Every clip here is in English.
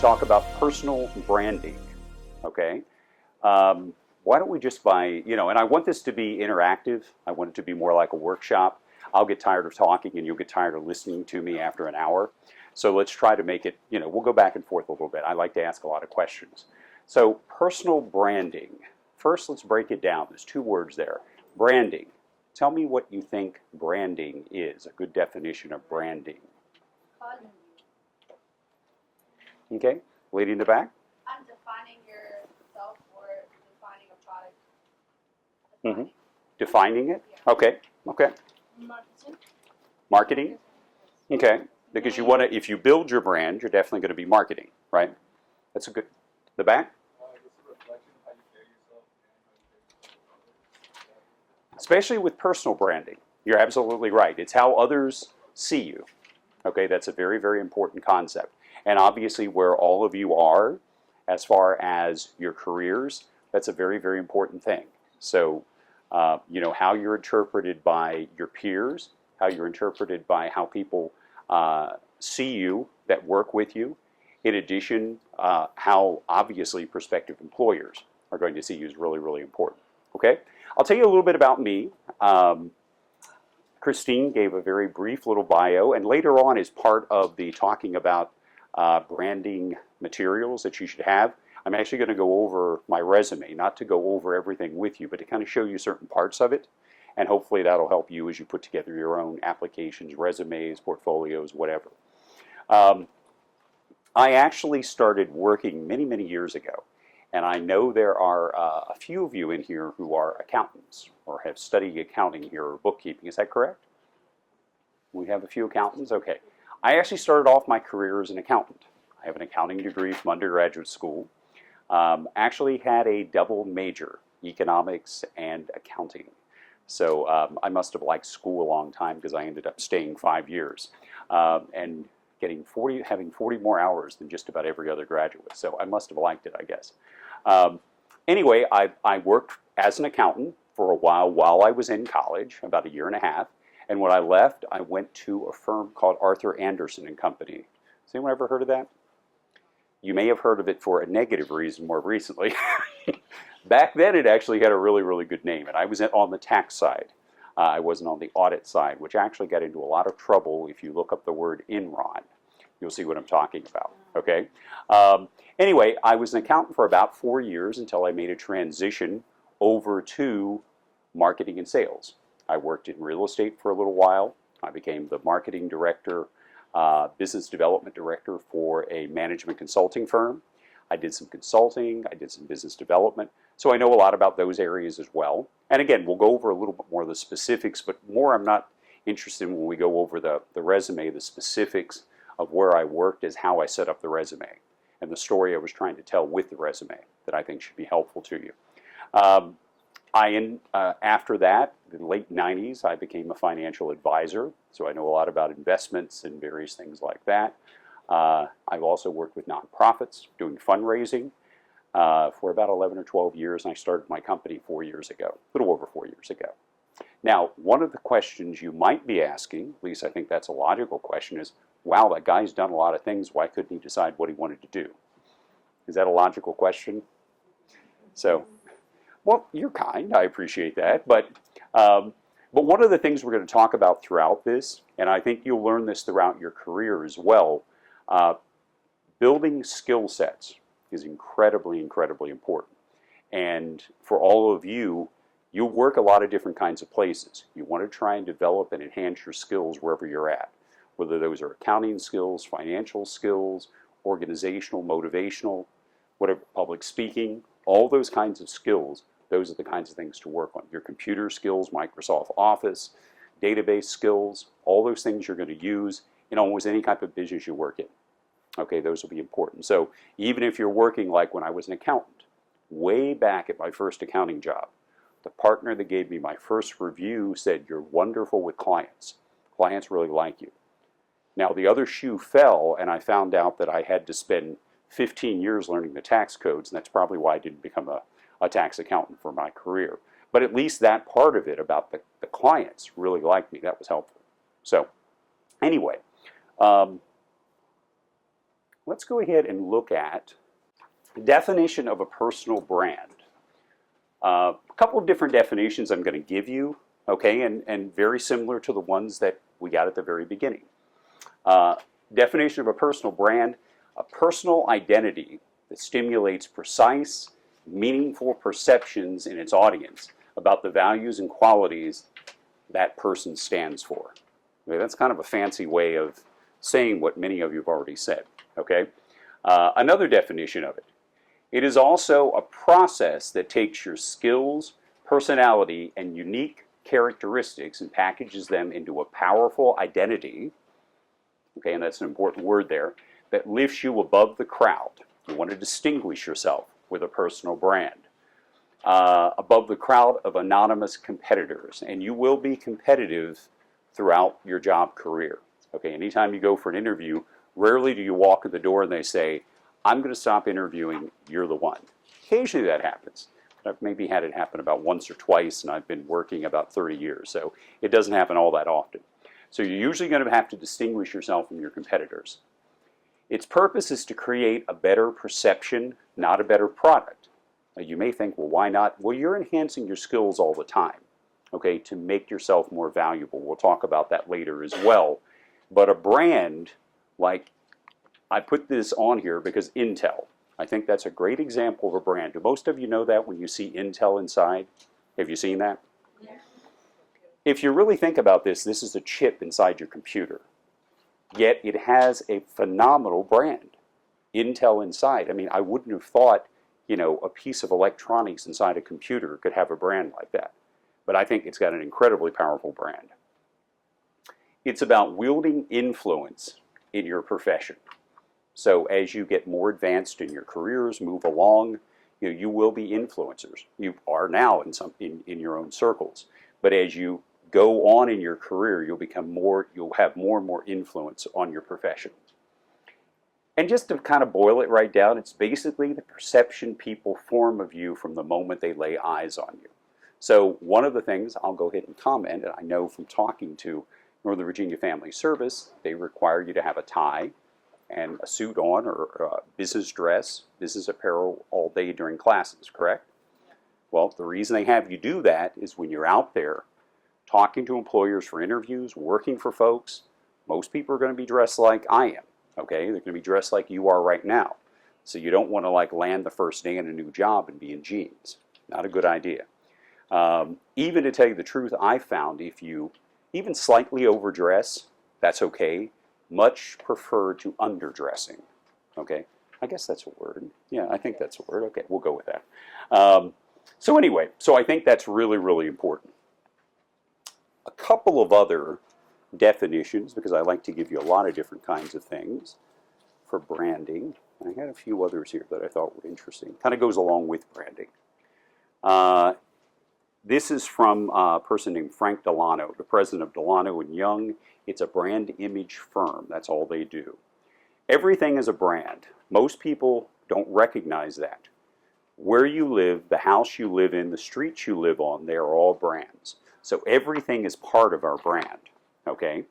to talk about personal branding, okay? Why don't we just and I want this to be interactive. I want it to be more like a workshop. I'll get tired of talking and you'll get tired of listening to me after an hour. So let's try to make it, we'll go back and forth a little bit. I like to ask a lot of questions. So personal branding. First, let's break it down. There's two words there. Branding. Tell me what you think branding is, a good definition of branding. Okay, lady in the back. I'm defining yourself or defining a product. Defining it? Yeah. Okay, okay. Marketing. Marketing? Okay, because you want to, if you build your brand, you're definitely going to be marketing, right? That's a good, the back? Especially with personal branding. You're absolutely right. It's how others see you. Okay, that's a very, very important concept. And obviously where all of you are, as far as your careers, that's a very, very important thing. So, how you're interpreted by your peers, how you're interpreted by how people see you that work with you. In addition, how obviously prospective employers are going to see you is really, really important. Okay? I'll tell you a little bit about me. Christine gave a very brief little bio, and later on, as part of the talking about branding materials that you should have, I'm actually going to go over my resume, not to go over everything with you, but to kind of show you certain parts of it, and hopefully that'll help you as you put together your own applications, resumes, portfolios, whatever. I actually started working many, many years ago, and I know there are a few of you in here who are accountants or have studied accounting here or bookkeeping. Is that correct? We have a few accountants? Okay. I actually started off my career as an accountant. I have an accounting degree from undergraduate school. Actually had a double major, economics and accounting. So I must have liked school a long time because I ended up staying 5 years and having 40 more hours than just about every other graduate. So I must have liked it, I guess. Anyway, I worked as an accountant for a while I was in college, about 1.5 years. And when I left, I went to a firm called Arthur Andersen and Company. Has anyone ever heard of that? You may have heard of it for a negative reason more recently. Back then, it actually had a really, really good name, and I was on the tax side. I wasn't on the audit side, which actually got into a lot of trouble if you look up the word Enron. You'll see what I'm talking about, okay? Anyway, I was an accountant for about 4 years until I made a transition over to marketing and sales. I worked in real estate for a little while. I became the marketing director, business development director for a management consulting firm. I did some consulting, I did some business development, so I know a lot about those areas as well. And again, we'll go over a little bit more of the specifics, but more I'm not interested in when we go over the resume, the specifics of where I worked is how I set up the resume and the story I was trying to tell with the resume that I think should be helpful to you. After that, in the late 90s, I became a financial advisor, so I know a lot about investments and various things like that. I've also worked with nonprofits doing fundraising for about 11 or 12 years, and I started my company 4 years ago, a little over 4 years ago. Now, one of the questions you might be asking, at least I think that's a logical question, is, wow, that guy's done a lot of things, why couldn't he decide what he wanted to do? Is that a logical question? So, well, you're kind, I appreciate that, but one of the things we're going to talk about throughout this, and I think you'll learn this throughout your career as well, building skill sets is incredibly, incredibly important. And for all of you, you work a lot of different kinds of places. You want to try and develop and enhance your skills wherever you're at, whether those are accounting skills, financial skills, organizational, motivational, whatever, public speaking, all those kinds of skills. Those are the kinds of things to work on. Your computer skills, Microsoft Office, database skills, all those things you're going to use in almost any type of business you work in. Okay, those will be important. So even if you're working like when I was an accountant, way back at my first accounting job, the partner that gave me my first review said, "You're wonderful with clients. Clients really like you." Now the other shoe fell, and I found out that I had to spend 15 years learning the tax codes, and that's probably why I didn't become a tax accountant for my career. But at least that part of it about the clients really liked me. That was helpful. So anyway, Let's go ahead and look at the definition of a personal brand. A couple of different definitions I'm going to give you, okay, and very similar to the ones that we got at the very beginning. Definition of a personal brand: a personal identity that stimulates precise, meaningful perceptions in its audience about the values and qualities that person stands for. Okay, that's kind of a fancy way of saying what many of you have already said. Okay, another definition of it: it is also a process that takes your skills, personality, and unique characteristics and packages them into a powerful identity. Okay, and that's an important word there, that lifts you above the crowd. You want to distinguish yourself with a personal brand. Above the crowd of anonymous competitors, and you will be competitive throughout your job career. Okay, anytime you go for an interview, rarely do you walk in the door and they say, "I'm going to stop interviewing, you're the one." Occasionally that happens. I've maybe had it happen about once or twice, and I've been working about 30 years, so it doesn't happen all that often. So you're usually going to have to distinguish yourself from your competitors. Its purpose is to create a better perception, not a better product. Now, you may think, well, why not? Well, you're enhancing your skills all the time, okay, to make yourself more valuable. We'll talk about that later as well. But a brand, like, I put this on here because Intel, I think that's a great example of a brand. Do most of you know that when you see Intel inside? Have you seen that? Yeah. If you really think about this, this is a chip inside your computer. Yet it has a phenomenal brand, Intel inside. I mean, I wouldn't have thought, you know, a piece of electronics inside a computer could have a brand like that. But I think it's got an incredibly powerful brand. It's about wielding influence in your profession. So as you get more advanced in your careers, move along, you will be influencers. You are now in your own circles. But as you go on in your career, you'll have more and more influence on your profession. And just to kind of boil it right down, it's basically the perception people form of you from the moment they lay eyes on you. So one of the things I'll go ahead and comment, and I know from talking to Northern Virginia Family Service, they require you to have a tie and a suit on, or business dress, business apparel all day during classes, correct? Well, the reason they have you do that is when you're out there talking to employers for interviews, working for folks, most people are going to be dressed like I am, okay? They're going to be dressed like you are right now. So you don't want to like land the first day in a new job and be in jeans. Not a good idea. Even to tell you the truth, I found if you even slightly overdress, that's okay. Much prefer to underdressing, okay? I guess that's a word. Yeah, I think that's a word. Okay, we'll go with that. So anyway, so I think that's really, really important. A couple of other definitions, because I like to give you a lot of different kinds of things for branding. I had a few others here that I thought were interesting. Kind of goes along with branding. This is from a person named Frank Delano, the president of Delano & Young. It's a brand image firm. That's all they do. Everything is a brand. Most people don't recognize that. Where you live, the house you live in, the streets you live on, they are all brands. So everything is part of our brand, okay?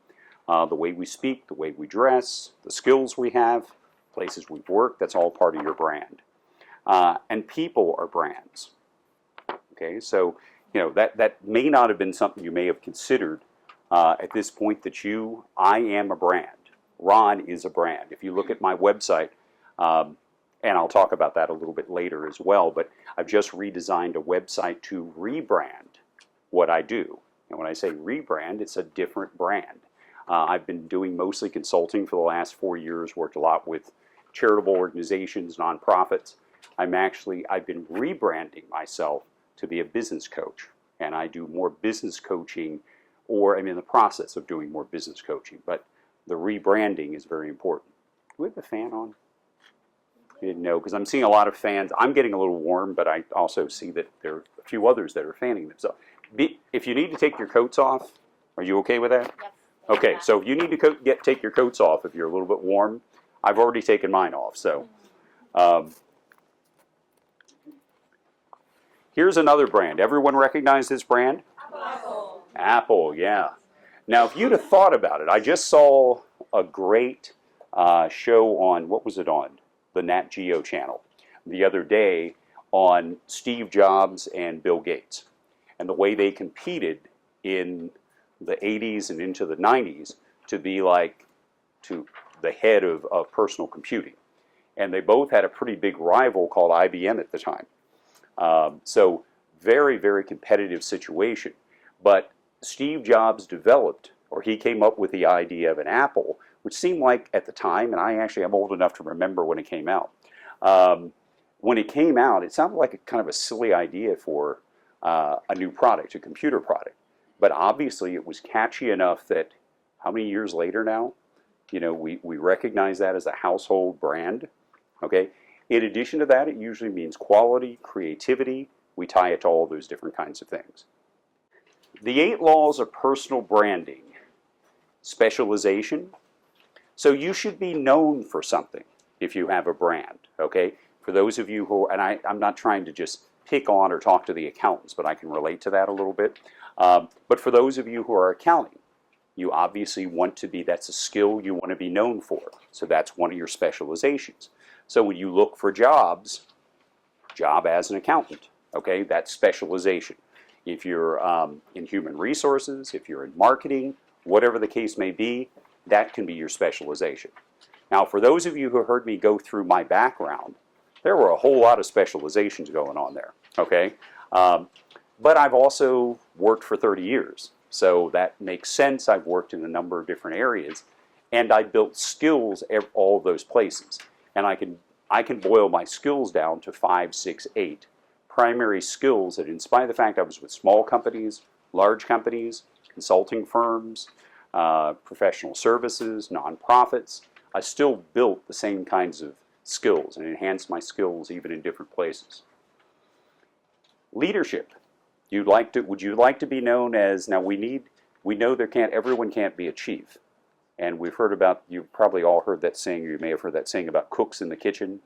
The way we speak, the way we dress, the skills we have, places we've worked, that's all part of your brand. And people are brands, okay? So, you know, that may not have been something you may have considered at this point, that I am a brand. Ron is a brand. If you look at my website, and I'll talk about that a little bit later as well, but I've just redesigned a website to rebrand what I do. And when I say rebrand, it's a different brand. I've been doing mostly consulting for the last 4 years, worked a lot with charitable organizations, nonprofits. I've been rebranding myself to be a business coach, and I do more business coaching, or I'm in the process of doing more business coaching, but the rebranding is very important. Do we have the fan on? I didn't know, because I'm seeing a lot of fans. I'm getting a little warm, but I also see that there are a few others that are fanning themselves. If you need to take your coats off, are you okay with that? Yes. Okay, so if you need to take your coats off if you're a little bit warm, I've already taken mine off. So here's another brand. Everyone recognize this brand? Apple, yeah. Now, if you'd have thought about it, I just saw a great show on, what was it on? The Nat Geo channel the other day on Steve Jobs and Bill Gates and the way they competed in the 80s and into the 90s to be like to the head of personal computing. And they both had a pretty big rival called IBM at the time. So very, very competitive situation. But Steve Jobs developed, or he came up with the idea of an Apple, which seemed like at the time, and I actually am old enough to remember when it came out. When it came out, it sounded like a kind of a silly idea for a new product, a computer product. But obviously it was catchy enough that how many years later now, you know, we recognize that as a household brand. Okay. In addition to that, it usually means quality, creativity. We tie it to all those different kinds of things. The 8 laws of personal branding. Specialization. So you should be known for something if you have a brand. Okay. For those of you who, and I'm not trying to just pick on or talk to the accountants, but I can relate to that a little bit. But for those of you who are accounting, you obviously want to be, that's a skill you want to be known for. So that's one of your specializations. So when you look for jobs, job as an accountant, okay, that's specialization. If you're in human resources, if you're in marketing, whatever the case may be, that can be your specialization. Now, for those of you who heard me go through my background, there were a whole lot of specializations going on there, okay? But I've also worked for 30 years, so that makes sense. I've worked in a number of different areas, and I built skills at all of those places. And I can boil my skills down to 5, 6, 8 primary skills that, in spite of the fact I was with small companies, large companies, consulting firms, professional services, nonprofits, I still built the same kinds of skills and enhanced my skills even in different places. Leadership. Would you like to be known as, now we know everyone can't be a chief. And we've heard about, you've probably all heard that saying, or you may have heard that saying about cooks in the kitchen,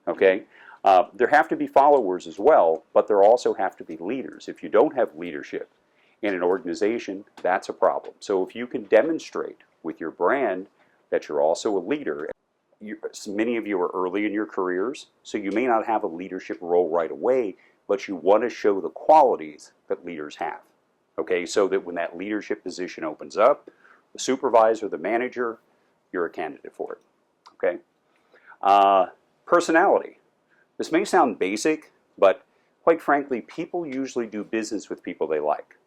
okay? There have to be followers as well, but there also have to be leaders. If you don't have leadership in an organization, that's a problem. So if you can demonstrate with your brand that you're also a leader, many of you are early in your careers, so you may not have a leadership role right away, but you want to show the qualities that leaders have, okay? So that when that leadership position opens up, the supervisor, the manager, you're a candidate for it, okay? Personality. This may sound basic, but quite frankly, people usually do business with people they like.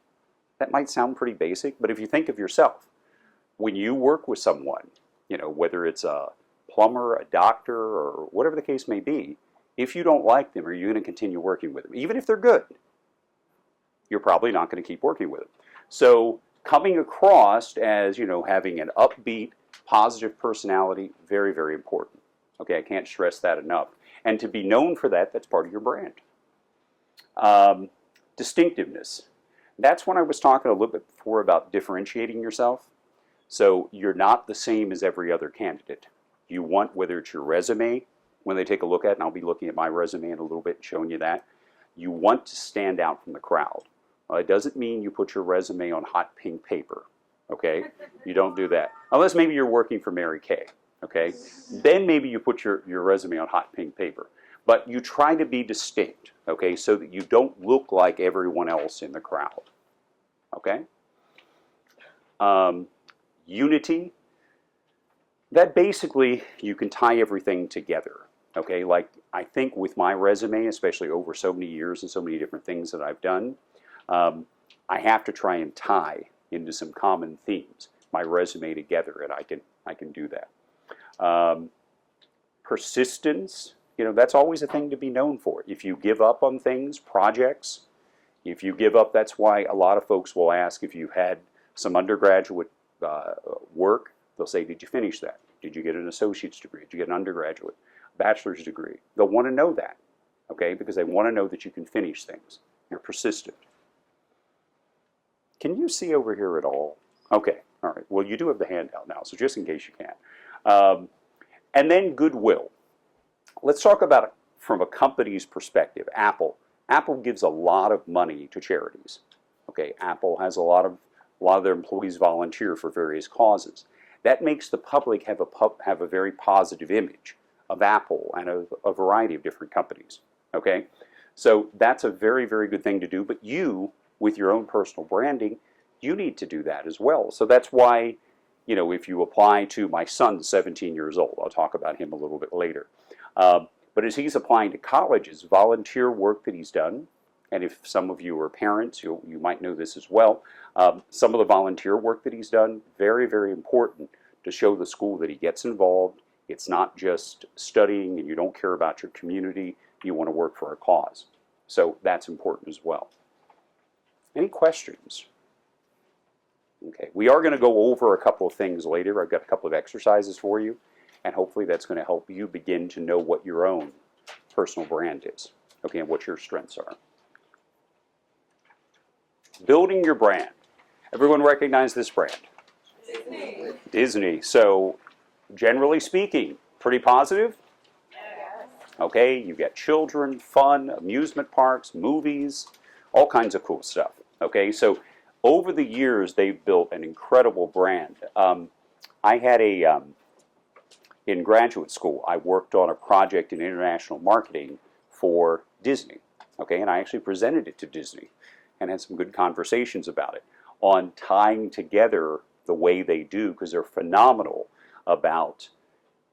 That might sound pretty basic, but if you think of yourself, when you work with someone, you know, whether it's a plumber, a doctor, or whatever the case may be, if you don't like them, are you going to continue working with them? Even if they're good, you're probably not going to keep working with them. So coming across as, you know, having an upbeat, positive personality, very, very important. Okay, I can't stress that enough. And to be known for that, that's part of your brand. Distinctiveness. That's when I was talking a little bit before about differentiating yourself. So you're not the same as every other candidate. You want, whether it's your resume, when they take a look at it, and I'll be looking at my resume in a little bit and showing you that, you want to stand out from the crowd. Well, it doesn't mean you put your resume on hot pink paper, okay? You don't do that. Unless maybe you're working for Mary Kay, okay? Then maybe you put your resume on hot pink paper. But you try to be distinct, okay, so that you don't look like everyone else in the crowd, okay? Unity. That basically, you can tie everything together, okay? Like, I think with my resume, especially over so many years and so many different things that I've done, I have to try and tie into some common themes my resume together, and I can do that. Persistence, you know, that's always a thing to be known for. If you give up on things, projects, if you give up, that's why a lot of folks will ask if you've had some undergraduate work. They'll say, did you finish that? Did you get an associate's degree? Did you get an undergraduate, bachelor's degree? They'll want to know that, okay, because they want to know that you can finish things. You're persistent. Can you see over here at all? Okay, all right. Well, you do have the handout now, so just in case you can't. And then goodwill. Let's talk about it from a company's perspective. Apple. Apple gives a lot of money to charities. Okay, Apple has a lot of their employees volunteer for various causes. that makes the public have a very positive image of Apple and of a variety of different companies. Okay, so that's a very, very good thing to do. But you, with your own personal branding, you need to do that as well. So that's why, you know, if you apply to my son's 17 years old, I'll talk about him a little bit later. But as he's applying to colleges, volunteer work that he's done, and if some of you are parents, you might know this as well, some of the volunteer work that he's done, very, very important to show the school that he gets involved. It's not just studying and you don't care about your community, you want to work for a cause. So that's important as well. Any questions? Okay, we are going to go over a couple of things later. I've got a couple of exercises for you, and hopefully that's going to help you begin to know what your own personal brand is, okay, and what your strengths are. Building your brand. Everyone recognize this brand? Disney. Disney. So, generally speaking, pretty positive? Yes. Okay, you get children, fun, amusement parks, movies, all kinds of cool stuff. Okay, so over the years, they've built an incredible brand. I had in graduate school, I worked on a project in international marketing for Disney. Okay, and I actually presented it to Disney and had some good conversations about it on tying together the way they do, because they're phenomenal about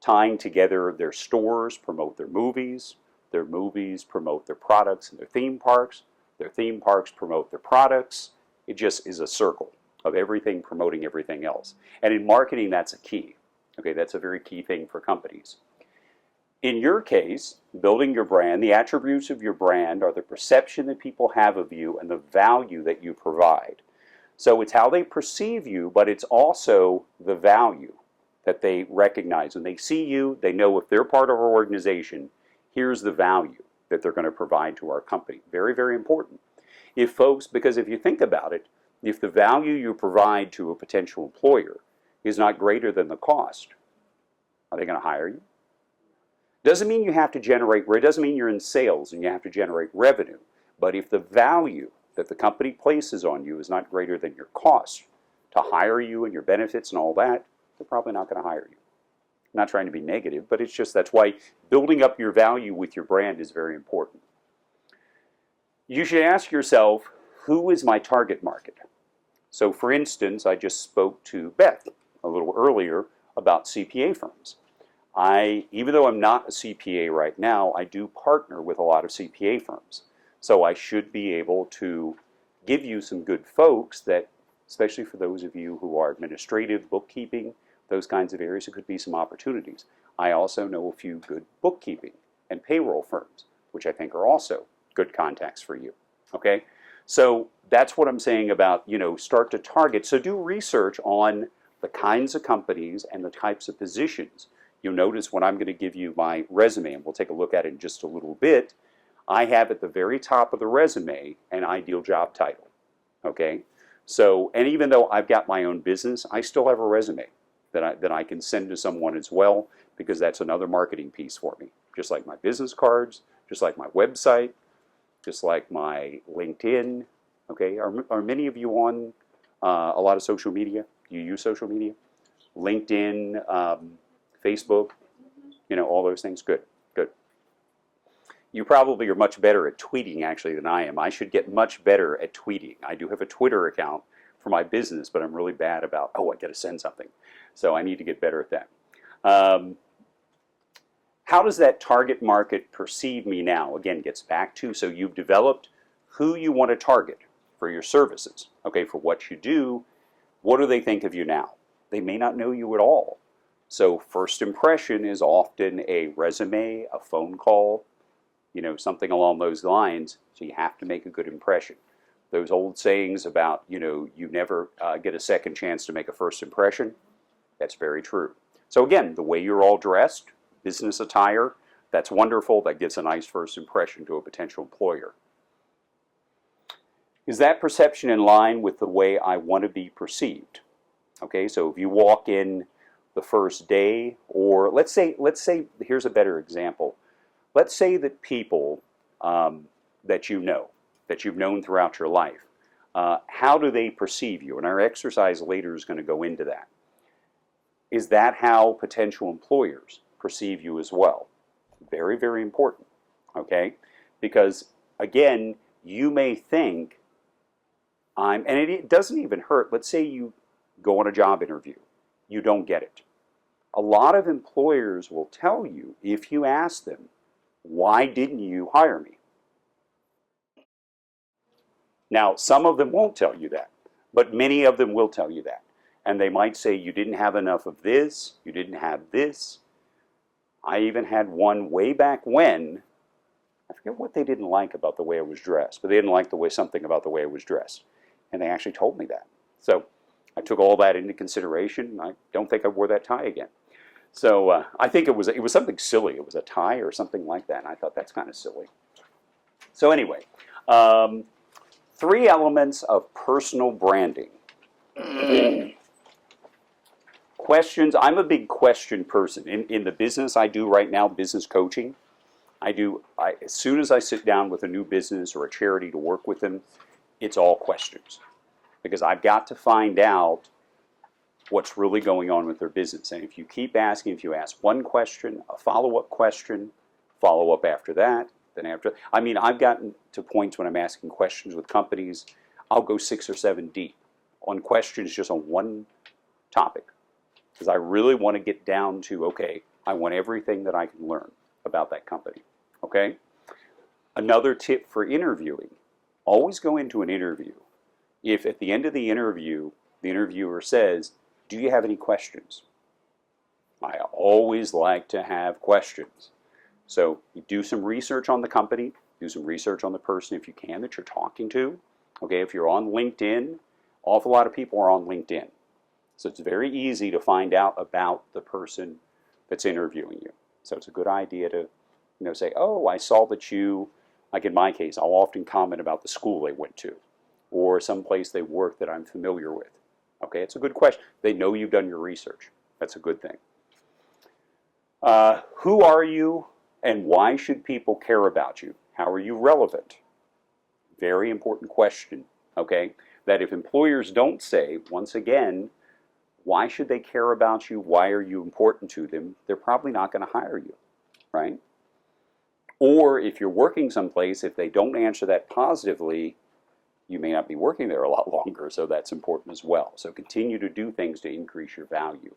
tying together their stores, promote their movies promote their products and their theme parks promote their products. It just is a circle of everything promoting everything else. And in marketing, that's a key. Okay, that's a very key thing for companies. In your case, building your brand, the attributes of your brand are the perception that people have of you and the value that you provide. So it's how they perceive you, but it's also the value that they recognize. When they see you, they know if they're part of our organization, here's the value that they're going to provide to our company. Very, very important. If folks, because if you think about it, if the value you provide to a potential employer is not greater than the cost, are they going to hire you? Doesn't mean you have to generate, it doesn't mean you're in sales and you have to generate revenue. But if the value that the company places on you is not greater than your cost to hire you and your benefits and all that, they're probably not going to hire you. I'm not trying to be negative, but it's just that's why building up your value with your brand is very important. You should ask yourself, who is my target market? So for instance, I just spoke to Beth a little earlier about CPA firms. Even though I'm not a CPA right now, I do partner with a lot of CPA firms. So I should be able to give you some good folks that, especially for those of you who are administrative, bookkeeping, those kinds of areas, there could be some opportunities. I also know a few good bookkeeping and payroll firms, which I think are also good contacts for you. Okay? So that's what I'm saying about, start to target. So do research on the kinds of companies and the types of positions. You'll notice when I'm going to give you my resume, and we'll take a look at it in just a little bit, I have at the very top of the resume an ideal job title. Okay? So, and even though I've got my own business, I still have a resume that I can send to someone as well, because that's another marketing piece for me. Just like my business cards, just like my website, just like my LinkedIn. Okay, are many of you on a lot of social media? Do you use social media? LinkedIn, Facebook, all those things. Good, good. You probably are much better at tweeting actually than I am. I should get much better at tweeting. I do have a Twitter account for my business, but I'm really bad about, I got to send something. So I need to get better at that. How does that target market perceive me now? Again, gets back to, so you've developed who you want to target for your services. Okay, for what you do, what do they think of you now? They may not know you at all. So first impression is often a resume, a phone call, something along those lines. So you have to make a good impression. Those old sayings about, you never get a second chance to make a first impression, that's very true. So again, the way you're all dressed, business attire, that's wonderful. That gives a nice first impression to a potential employer. Is that perception in line with the way I want to be perceived? Okay, so if you walk in the first day, or let's say, here's a better example. Let's say that people that you've known throughout your life, how do they perceive you? And our exercise later is going to go into that. Is that how potential employers perceive you as well? Very, very important, okay? Because, again, you may think, and it doesn't even hurt. Let's say you go on a job interview. You don't get it. A lot of employers will tell you, if you ask them, why didn't you hire me? Now, some of them won't tell you that, but many of them will tell you that. And they might say, you didn't have enough of this, you didn't have this. I even had one way back when, I forget what they didn't like about the way I was dressed, but they didn't like something about the way I was dressed. And they actually told me that. So I took all that into consideration. I don't think I wore that tie again. So I think it was something silly. It was a tie or something like that. And I thought, that's kind of silly. So anyway, 3 elements of personal branding. Questions. I'm a big question person. In the business I do right now, business coaching, as soon as I sit down with a new business or a charity to work with them, it's all questions. Because I've got to find out what's really going on with their business. And if you keep asking, if you ask one question, a follow-up question, follow-up after that, then after, I mean, I've gotten to points when I'm asking questions with companies, I'll go 6 or 7 deep on questions just on one topic. Because I really want to get down to, okay, I want everything that I can learn about that company, okay? Another tip for interviewing, always go into an interview. If at the end of the interviewer says, do you have any questions? I always like to have questions. So you do some research on the company, do some research on the person if you can that you're talking to. Okay, if you're on LinkedIn, awful lot of people are on LinkedIn. So it's very easy to find out about the person that's interviewing you. So it's a good idea to, say, oh, I saw that you, like in my case, I'll often comment about the school they went to or some place they work that I'm familiar with. Okay, it's a good question. They know you've done your research. That's a good thing. Who are you and why should people care about you? How are you relevant? Very important question, okay? That if employers don't say, once again, why should they care about you? Why are you important to them? They're probably not going to hire you, right? Or if you're working someplace, if they don't answer that positively, you may not be working there a lot longer, so that's important as well. So continue to do things to increase your value.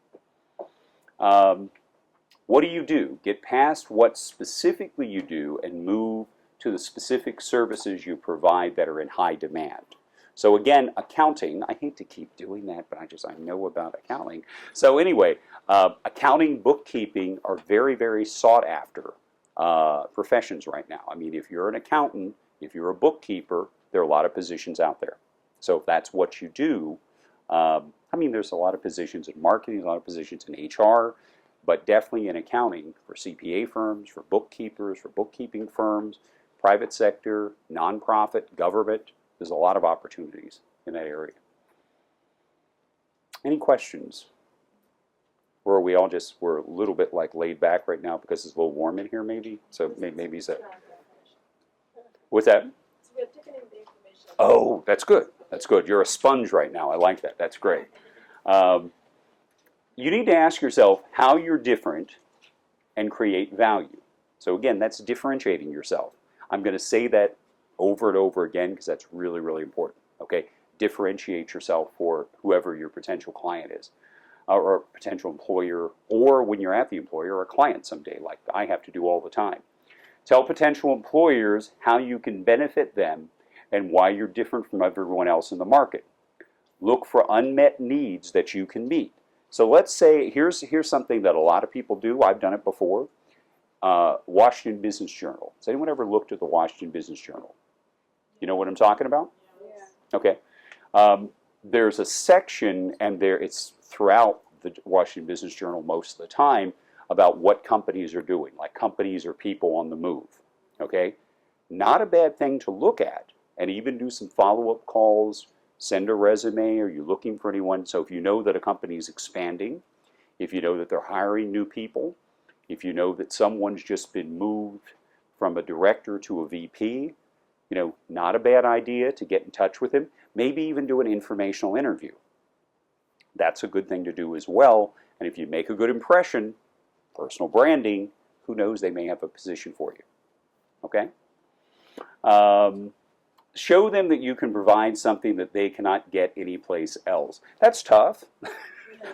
What do? Get past what specifically you do and move to the specific services you provide that are in high demand. So again, accounting, I hate to keep doing that, but I know about accounting. So anyway, accounting, bookkeeping are very, very sought after professions right now. I mean, if you're an accountant, if you're a bookkeeper, there are a lot of positions out there. So if that's what you do, there's a lot of positions in marketing, a lot of positions in HR, but definitely in accounting for CPA firms, for bookkeepers, for bookkeeping firms, private sector, nonprofit, government. There's a lot of opportunities in that area. Any questions? Or are we all we're a little bit like laid back right now because it's a little warm in here maybe? So maybe is that. What's that? We're taking in the information. Oh, that's good. That's good. You're a sponge right now. I like that. That's great. You need to ask yourself how you're different and create value. So again, that's differentiating yourself. I'm going to say that over and over again because that's really, really important. Okay? Differentiate yourself for whoever your potential client is or potential employer, or when you're at the employer or a client someday, like I have to do all the time. Tell potential employers how you can benefit them and why you're different from everyone else in the market. Look for unmet needs that you can meet. So let's say, here's something that a lot of people do. I've done it before. Washington Business Journal. Has anyone ever looked at the Washington Business Journal? You know what I'm talking about? Yeah. Okay. There's a section, and it's throughout the Washington Business Journal most of the time, about what companies are doing, like companies or people on the move. Okay? Not a bad thing to look at, and even do some follow-up calls, send a resume, are you looking for anyone? So if you know that a company is expanding, if you know that they're hiring new people, if you know that someone's just been moved from a director to a VP, not a bad idea to get in touch with him. Maybe even do an informational interview. That's a good thing to do as well, And if you make a good impression, personal branding, who knows, they may have a position for you. Okay? Show them that you can provide something that they cannot get anyplace else. That's tough.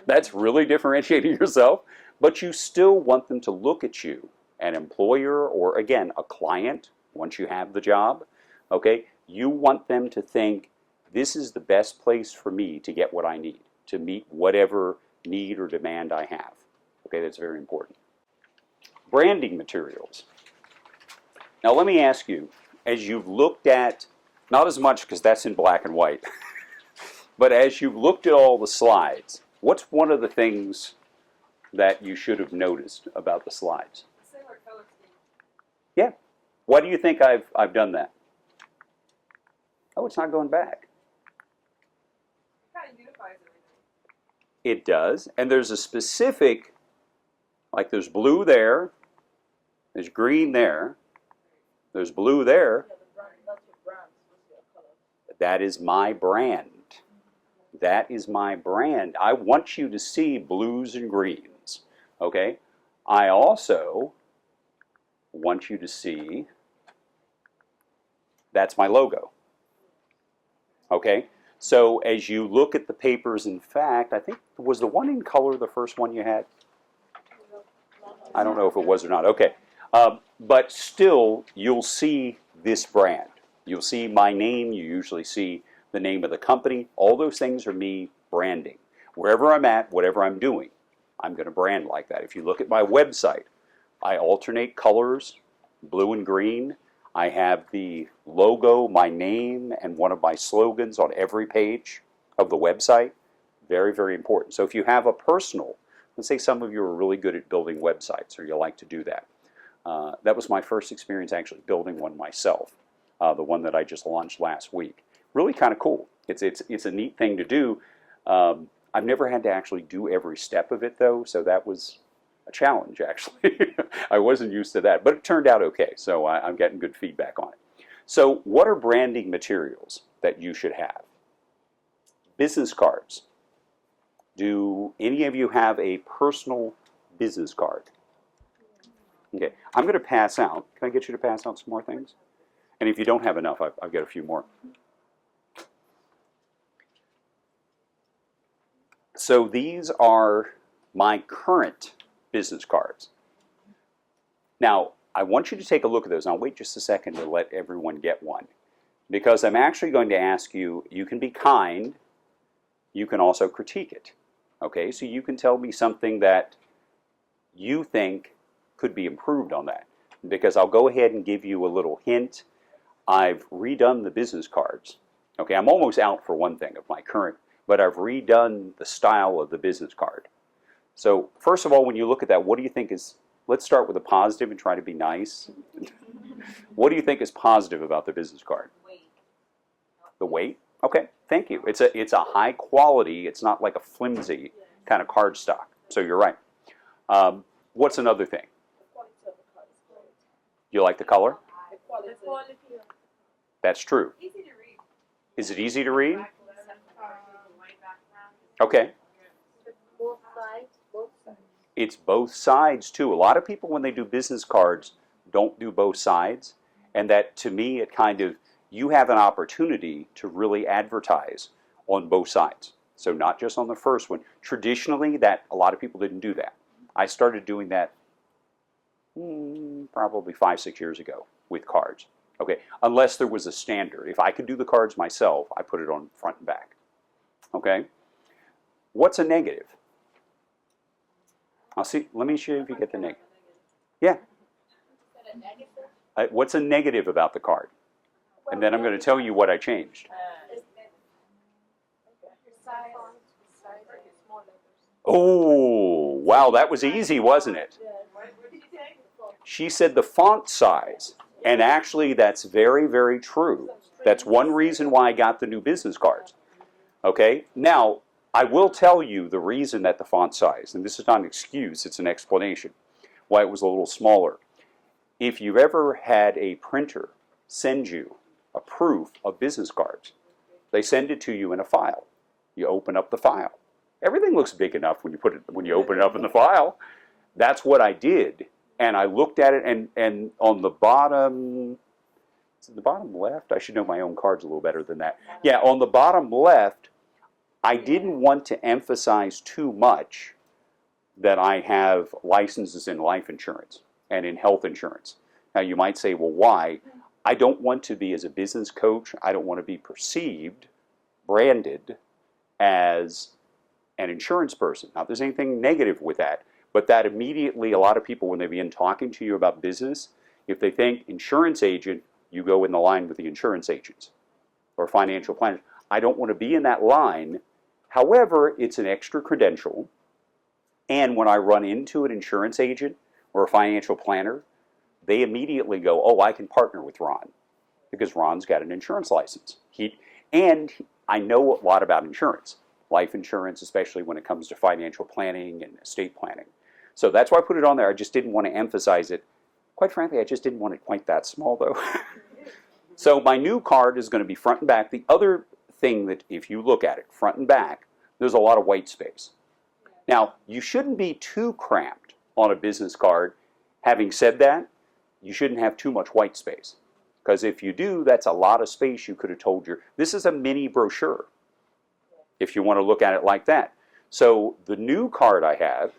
That's really differentiating yourself. But you still want them to look at you, an employer or, again, a client, once you have the job. Okay? You want them to think, this is the best place for me to get what I need, to meet whatever need or demand I have. Okay, that's very important. Branding materials. Now let me ask you, as you've looked at, not as much because that's in black and white, but as you've looked at all the slides, what's one of the things that you should have noticed about the slides? Yeah. Why do you think I've done that? Oh, it's not going back. It kind of unifies everything. It does. And there's a specific, like there's blue there, there's green there, there's blue there. That is my brand. That is my brand. I want you to see blues and greens. Okay? I also want you to see, that's my logo. Okay? So as you look at the papers, in fact, I think, was the one in color the first one you had? I don't know if it was or not. Okay. But still, you'll see this brand. You'll see my name. You usually see the name of the company. All those things are me branding. Wherever I'm at, whatever I'm doing, I'm going to brand like that. If you look at my website, I alternate colors, blue and green. I have the logo, my name, and one of my slogans on every page of the website. Very, very important. So if you have a personal, let's say some of you are really good at building websites or you like to do that. That was my first experience actually building one myself, the one that I just launched last week. Really kind of cool. It's a neat thing to do. I've never had to actually do every step of it though, so that was a challenge actually. I wasn't used to that, but it turned out okay, so I'm getting good feedback on it. So what are branding materials that you should have? Business cards. Do any of you have a personal business card? Okay, I'm going to pass out. Can I get you to pass out some more things? And if you don't have enough, I've got a few more. So these are my current business cards. Now, I want you to take a look at those. I'll wait just a second to let everyone get one. Because I'm actually going to ask you, you can be kind, you can also critique it. Okay, so you can tell me something that you think could be improved on that. Because I'll go ahead and give you a little hint. I've redone the business cards. Okay, I'm almost out for one thing of my current, but I've redone the style of the business card. So first of all, when you look at that, what do you think is, let's start with a positive and try to be nice. What do you think is positive about the business card? Weight. The weight? Okay, thank you. It's a high quality, it's not like a flimsy kind of card stock. So you're right. What's another thing? The quality of the card is great. You like the color? The quality. That's true. Easy to read. Is it easy to read? White background. Okay. Both sides. Both sides. It's both sides too. A lot of people when they do business cards don't do both sides. And that to me it kind of, you have an opportunity to really advertise on both sides. So not just on the first one. Traditionally that a lot of people didn't do that. I started doing that probably 5-6 years ago with cards. Okay, unless there was a standard. If I could do the cards myself, I put it on front and back. Okay, what's a negative? I'll see. Let me show you if you get the negative. Yeah. What's a negative about the card? And then I'm going to tell you what I changed. Oh, wow, that was easy, wasn't it? She said the font size. And actually, that's very, very true. That's one reason why I got the new business cards. Okay? Now, I will tell you the reason that the font size, and this is not an excuse, it's an explanation, why it was a little smaller. If you've ever had a printer send you a proof of business cards, they send it to you in a file. You open up the file. everything looks big enough when you open it up in the file. That's what I did. And I looked at it, and on the bottom, is it the bottom left? I should know my own cards a little better than that. Yeah, on the bottom left, I didn't want to emphasize too much that I have licenses in life insurance and in health insurance. Now you might say, well, why? I don't want to be, as a business coach, I don't want to be perceived, branded as an insurance person. Not that there's anything negative with that, but that immediately, a lot of people, when they begin talking to you about business, if they think insurance agent, you go in the line with the insurance agents or financial planners. I don't want to be in that line. However, it's an extra credential. And when I run into an insurance agent or a financial planner, they immediately go, oh, I can partner with Ron because Ron's got an insurance license. And I know a lot about insurance, life insurance, especially when it comes to financial planning and estate planning. So that's why I put it on there. I just didn't want to emphasize it. Quite frankly, I just didn't want it quite that small, though. So my new card is going to be front and back. The other thing that, if you look at it, front and back, there's a lot of white space. Now, you shouldn't be too cramped on a business card. Having said that, you shouldn't have too much white space. Because if you do, that's a lot of space you could have told your... This is a mini brochure, if you want to look at it like that. So the new card I have,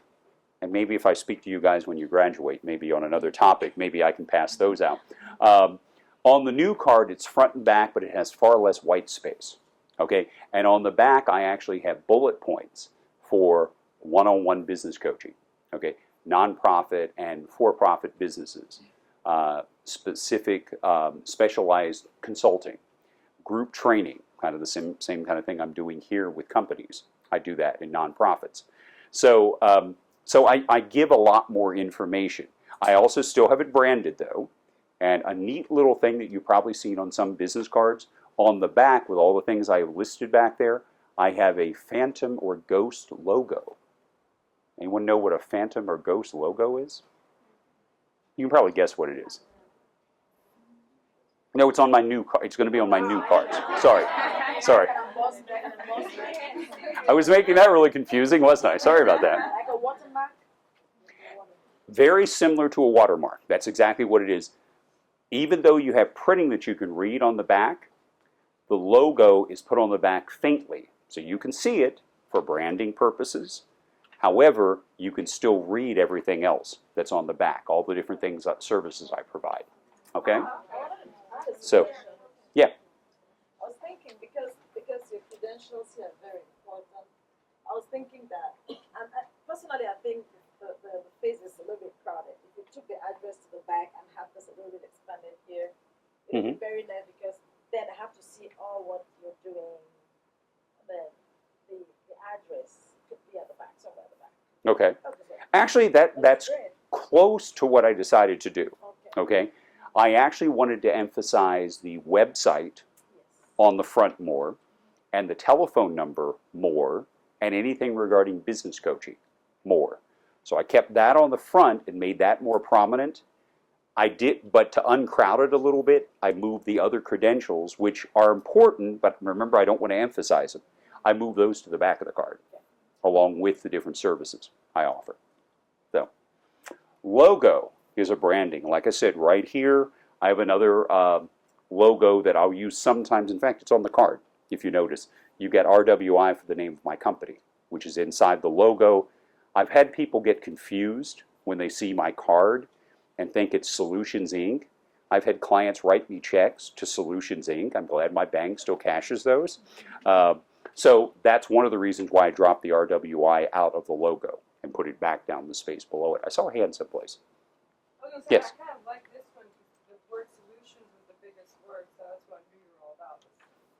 and maybe if I speak to you guys when you graduate, maybe on another topic, maybe I can pass those out. On the new card, it's front and back, but it has far less white space. Okay, and on the back, I actually have bullet points for one-on-one business coaching. Okay, nonprofit and for-profit businesses, specific specialized consulting, group training, kind of the same kind of thing I'm doing here with companies. I do that in nonprofits. So, I give a lot more information. I also still have it branded, though. And a neat little thing that you've probably seen on some business cards, on the back with all the things I listed back there, I have a phantom or ghost logo. Anyone know what a phantom or ghost logo is? You can probably guess what it is. No, it's on my new card. It's going to be on my new cards. Sorry. I was making that really confusing, wasn't I? Sorry about that. Like a watermark? Very similar to a watermark. That's exactly what it is. Even though you have printing that you can read on the back, the logo is put on the back faintly. So you can see it for branding purposes. However, you can still read everything else that's on the back, all the different things, services I provide. Okay? So, yeah. I was thinking, because your credentials here are very important, I was thinking that, and personally I think the face is a little bit crowded. If you took the address to the back and have this a little bit expanded here, it would be very nice, because then I have to see all what you're doing. Then the address could be at the back, somewhere at the back. Okay. Actually, that's close to what I decided to do. Okay. I actually wanted to emphasize the website on the front more, and the telephone number more, and anything regarding business coaching more. So I kept that on the front and made that more prominent. I did, but to uncrowd it a little bit, I moved the other credentials, which are important, but remember, I don't want to emphasize them. I moved those to the back of the card, along with the different services I offer. So, logo is a branding. Like I said, right here, I have another logo that I'll use sometimes. In fact, it's on the card, if you notice. You get RWI for the name of my company, which is inside the logo. I've had people get confused when they see my card and think it's Solutions, Inc. I've had clients write me checks to Solutions, Inc. I'm glad my bank still cashes those. So that's one of the reasons why I dropped the RWI out of the logo and put it back down the space below it. I saw a hand someplace. Yes. I kind of like this one. The word solutions is the biggest word, so that's what I knew you were all about.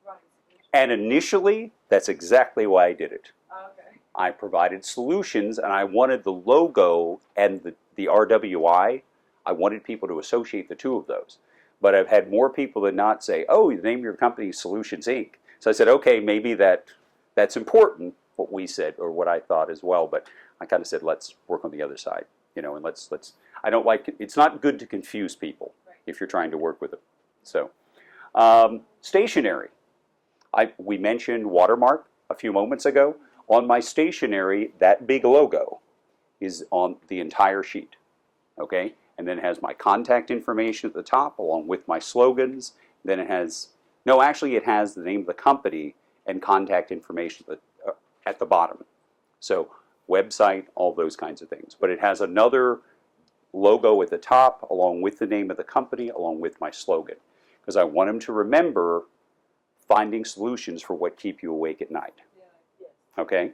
Running solutions. And initially, that's exactly why I did it. Okay. I provided solutions, and I wanted the logo and the RWI. I wanted people to associate the two of those. But I've had more people than not say, oh, the name of your company is Solutions, Inc. So I said, okay, maybe that's important, what we said, or what I thought as well. But I kind of said, let's work on the other side, and let's. I don't like. It's not good to confuse people if you're trying to work with them. So, stationery. We mentioned watermark a few moments ago. On my stationery, that big logo is on the entire sheet, okay? And then it has my contact information at the top along with my slogans. Then it has, no, actually it has the name of the company and contact information at the bottom. So website, all those kinds of things. But it has another logo at the top along with the name of the company along with my slogan, because I want them to remember finding solutions for what keep you awake at night. Okay?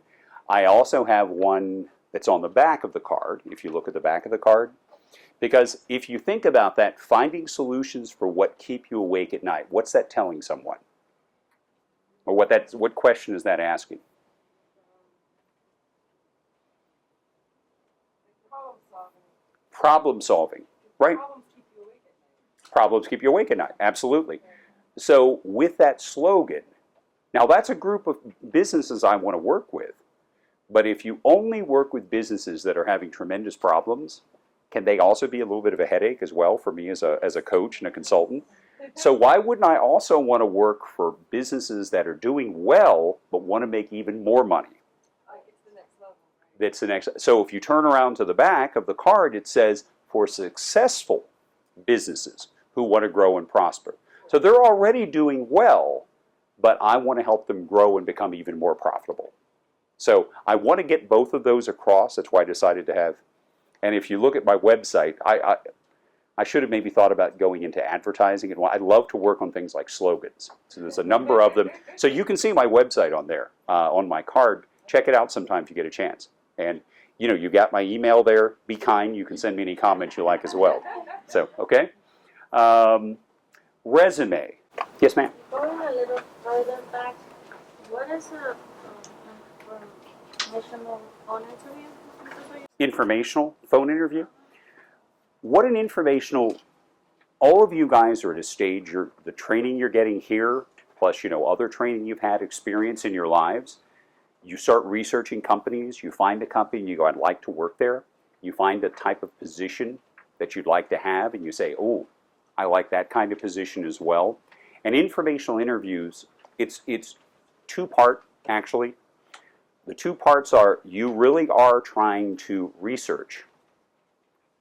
I also have one that's on the back of the card, if you look at the back of the card, because if you think about that, finding solutions for what keep you awake at night, what's that telling someone? Or what question is that asking? Problem solving. Problem solving, right? Problems keep you awake at night. Problems keep you awake at night, absolutely. So with that slogan, now that's a group of businesses I want to work with, but if you only work with businesses that are having tremendous problems, can they also be a little bit of a headache as well for me as a coach and a consultant? So why wouldn't I also want to work for businesses that are doing well but want to make even more money? It's the next level, right? That's the next. So if you turn around to the back of the card, it says for successful businesses who want to grow and prosper. So they're already doing well, but I want to help them grow and become even more profitable. So I want to get both of those across. That's why I decided to have. And if you look at my website, I should have maybe thought about going into advertising. And I love to work on things like slogans. So there's a number of them. So you can see my website on there, on my card. Check it out sometime if you get a chance. And you know, you got my email there. Be kind. You can send me any comments you like as well. So, okay. Resume. Yes, ma'am. Going a little further back, what is a informational phone interview? Informational phone interview. What an informational, all of you guys are at a stage, the training you're getting here, plus, you know, other training you've had, experience in your lives. You start researching companies, you find a company and you go, I'd like to work there. You find a type of position that you'd like to have and you say, oh, I like that kind of position as well. And informational interviews, it's two-part actually. The two parts are you really are trying to research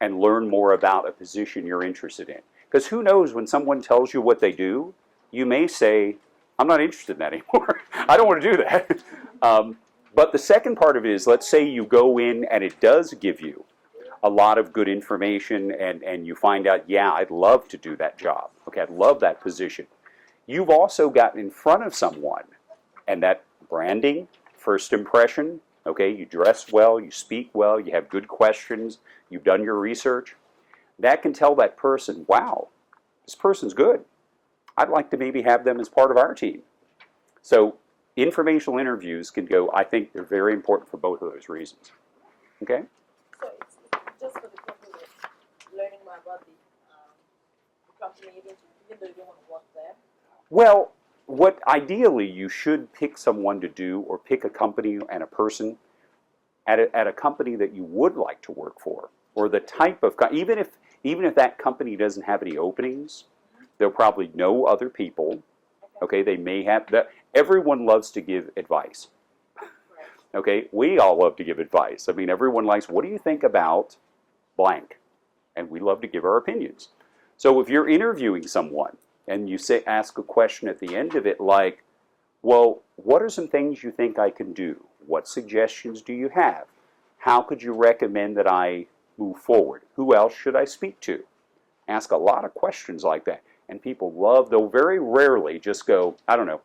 and learn more about a position you're interested in. Because who knows, when someone tells you what they do, you may say, I'm not interested in that anymore. I don't want to do that. But the second part of it is, let's say you go in and it does give you a lot of good information and you find out, yeah, I'd love to do that job. Okay, I'd love that position. You've also gotten in front of someone, and that branding, first impression, okay, you dress well, you speak well, you have good questions, you've done your research, that can tell that person, wow, this person's good. I'd like to maybe have them as part of our team. So informational interviews can go, I think they're very important for both of those reasons. Okay? So it's just for the people that's learning more about the company, even though you don't want to work there. Well, what ideally you should pick someone to do, or pick a company and a person at a company that you would like to work for, or the type of, even if that company doesn't have any openings, they'll probably know other people. Okay, they may have that. Everyone loves to give advice. Okay, we all love to give advice. I mean, everyone likes, what do you think about blank? And we love to give our opinions. So if you're interviewing someone and you ask a question at the end of it like, well, what are some things you think I can do? What suggestions do you have? How could you recommend that I move forward? Who else should I speak to? Ask a lot of questions like that. And people love, they'll very rarely just go, I don't know.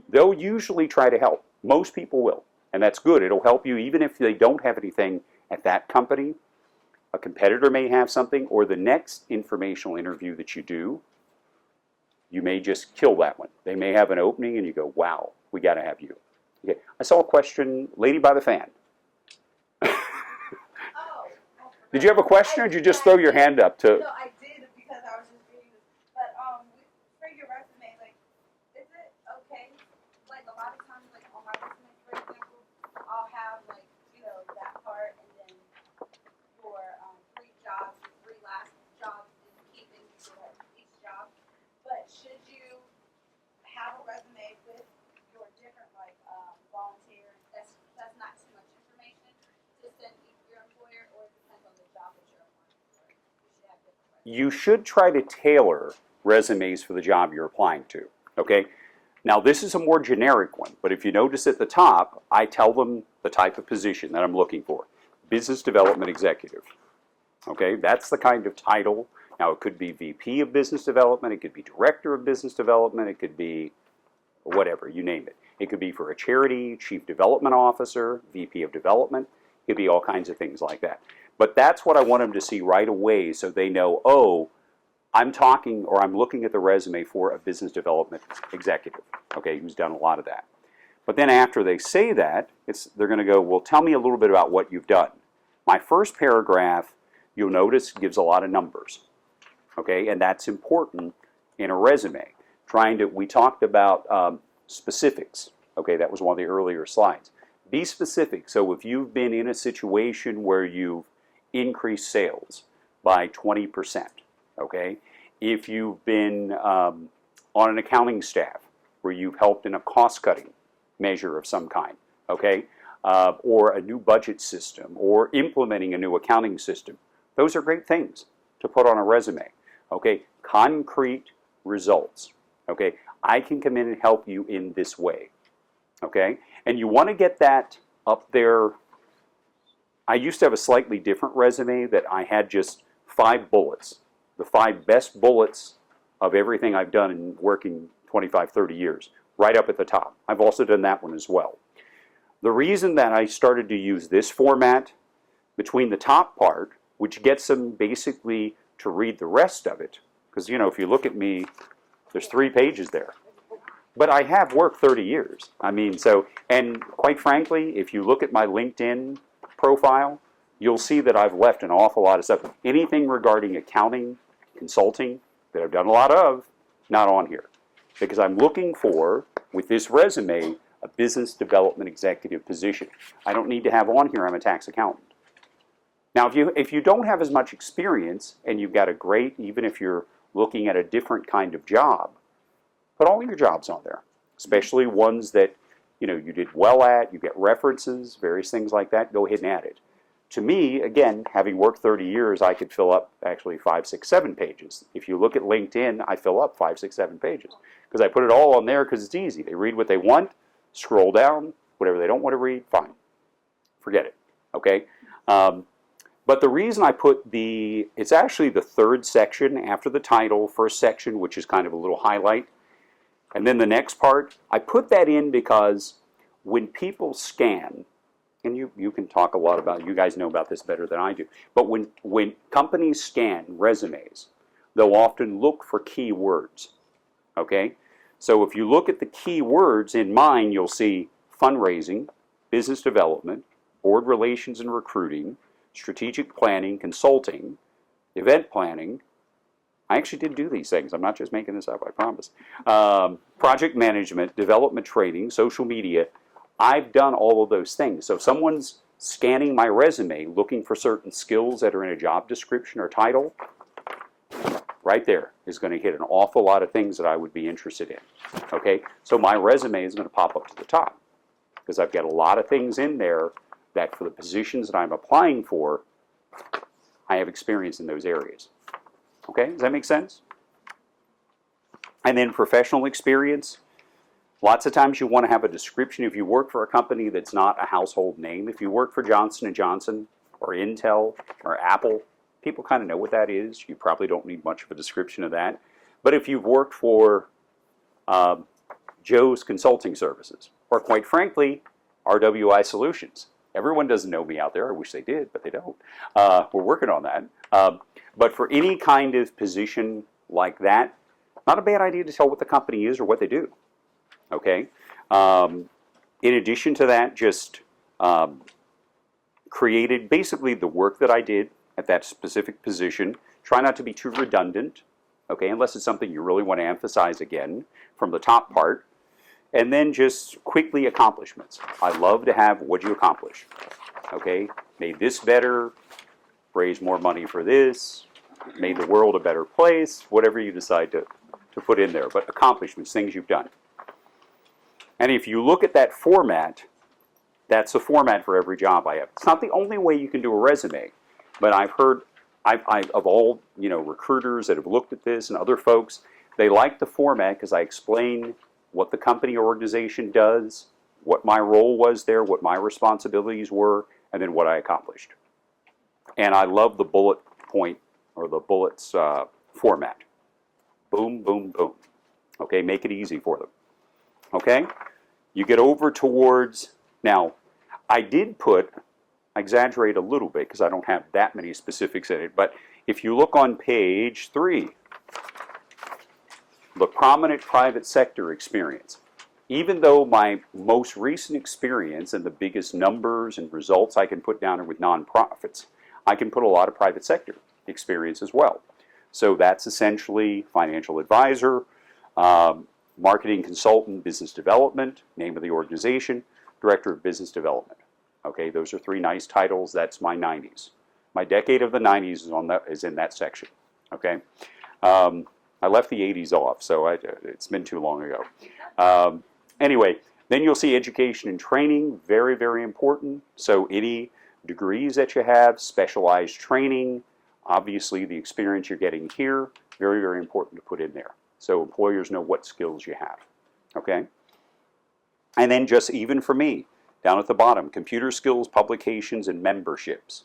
They'll usually try to help. Most people will. And that's good. It'll help you even if they don't have anything at that company. A competitor may have something, or the next informational interview that you do, you may just kill that one. They may have an opening and you go, wow, we got to have you. Okay. I saw a question, lady by the fan. Did you have a question, or did you just throw your hand up to? No, I did because I was just reading this. But for your resume, like, is it okay? Like a lot of times, like on my resume, for example, I'll have like that part, and then your 3 jobs, your 3 last jobs in keeping for each job. But should you have a resume with your different like you should try to tailor resumes for the job you're applying to, okay? Now this is a more generic one, but if you notice at the top, I tell them the type of position that I'm looking for. Business Development Executive, okay? That's the kind of title. Now it could be VP of Business Development, it could be Director of Business Development, it could be whatever, you name it. It could be for a charity, Chief Development Officer, VP of Development, it could be all kinds of things like that. But that's what I want them to see right away so they know, oh, I'm talking or I'm looking at the resume for a business development executive, okay, who's done a lot of that. But then after they say that, they're going to go, well, tell me a little bit about what you've done. My first paragraph, you'll notice, gives a lot of numbers, okay, and that's important in a resume. We talked about specifics, okay, that was one of the earlier slides. Be specific. So if you've been in a situation where you've increased sales by 20%, okay? If you've been on an accounting staff where you've helped in a cost-cutting measure of some kind, okay? Or a new budget system, or implementing a new accounting system. Those are great things to put on a resume, okay? Concrete results, okay? I can come in and help you in this way, okay? And you want to get that up there. I used to have a slightly different resume that I had just 5 bullets. The 5 best bullets of everything I've done in working 25, 30 years, right up at the top. I've also done that one as well. The reason that I started to use this format between the top part, which gets them basically to read the rest of it, because, you know, if you look at me, there's 3 pages there. But I have worked 30 years. I mean, so, and quite frankly, if you look at my LinkedIn profile, you'll see that I've left an awful lot of stuff. Anything regarding accounting, consulting, that I've done a lot of, not on here. Because I'm looking for, with this resume, a business development executive position. I don't need to have on here I'm a tax accountant. Now, if you don't have as much experience, and you've got a great, even if you're looking at a different kind of job, put all your jobs on there, especially ones that, you know, you did well at, you get references, various things like that, go ahead and add it. To me, again, having worked 30 years, I could fill up actually 5, 6, 7 pages. If you look at LinkedIn, I fill up 5, 6, 7 pages because I put it all on there because it's easy. They read what they want, scroll down, whatever they don't want to read, fine. Forget it, okay? But the reason I put it's actually the 3rd section after the title, 1st section, which is kind of a little highlight, and then the next part, I put that in because when people scan, and you can talk a lot about, you guys know about this better than I do, but when companies scan resumes, they'll often look for keywords, okay? So if you look at the keywords in mine, you'll see fundraising, business development, board relations and recruiting, strategic planning, consulting, event planning. I actually did do these things. I'm not just making this up, I promise. Project management, development training, social media. I've done all of those things. So if someone's scanning my resume looking for certain skills that are in a job description or title, right there is going to hit an awful lot of things that I would be interested in. Okay, so my resume is going to pop up to the top because I've got a lot of things in there that for the positions that I'm applying for, I have experience in those areas. Okay, does that make sense? And then professional experience. Lots of times you want to have a description. If you work for a company that's not a household name, if you work for Johnson & Johnson or Intel or Apple, people kind of know what that is. You probably don't need much of a description of that. But if you've worked for Joe's Consulting Services, or quite frankly, RWI Solutions, everyone doesn't know me out there. I wish they did, but they don't. We're working on that. But for any kind of position like that, not a bad idea to tell what the company is or what they do. Okay. In addition to that, just created basically the work that I did at that specific position. Try not to be too redundant, okay, unless it's something you really want to emphasize again from the top part. And then just quickly accomplishments. I love to have what'd you accomplish, okay? Made this better, raised more money for this, made the world a better place, whatever you decide to put in there. But accomplishments, things you've done. And if you look at that format, that's the format for every job I have. It's not the only way you can do a resume, but I've heard of all, recruiters that have looked at this and other folks, they like the format because I explain what the company or organization does, what my role was there, what my responsibilities were, and then what I accomplished. And I love the bullet point or the bullets format. Boom, boom, boom. Okay, make it easy for them. Okay, you get over towards, now, I exaggerate a little bit because I don't have that many specifics in it, but if you look on page 3, the prominent private sector experience. Even though my most recent experience and the biggest numbers and results I can put down are with nonprofits, I can put a lot of private sector experience as well. So that's essentially financial advisor, marketing consultant, business development, name of the organization, director of business development. Okay, those are 3 nice titles. That's my 90s. My decade of the 90s is in that section. Okay, I left the 80s off, so it's been too long ago. Anyway, then you'll see education and training, very, very important. So any degrees that you have, specialized training, obviously the experience you're getting here, very, very important to put in there. So employers know what skills you have, okay? And then just even for me, down at the bottom, computer skills, publications, and memberships,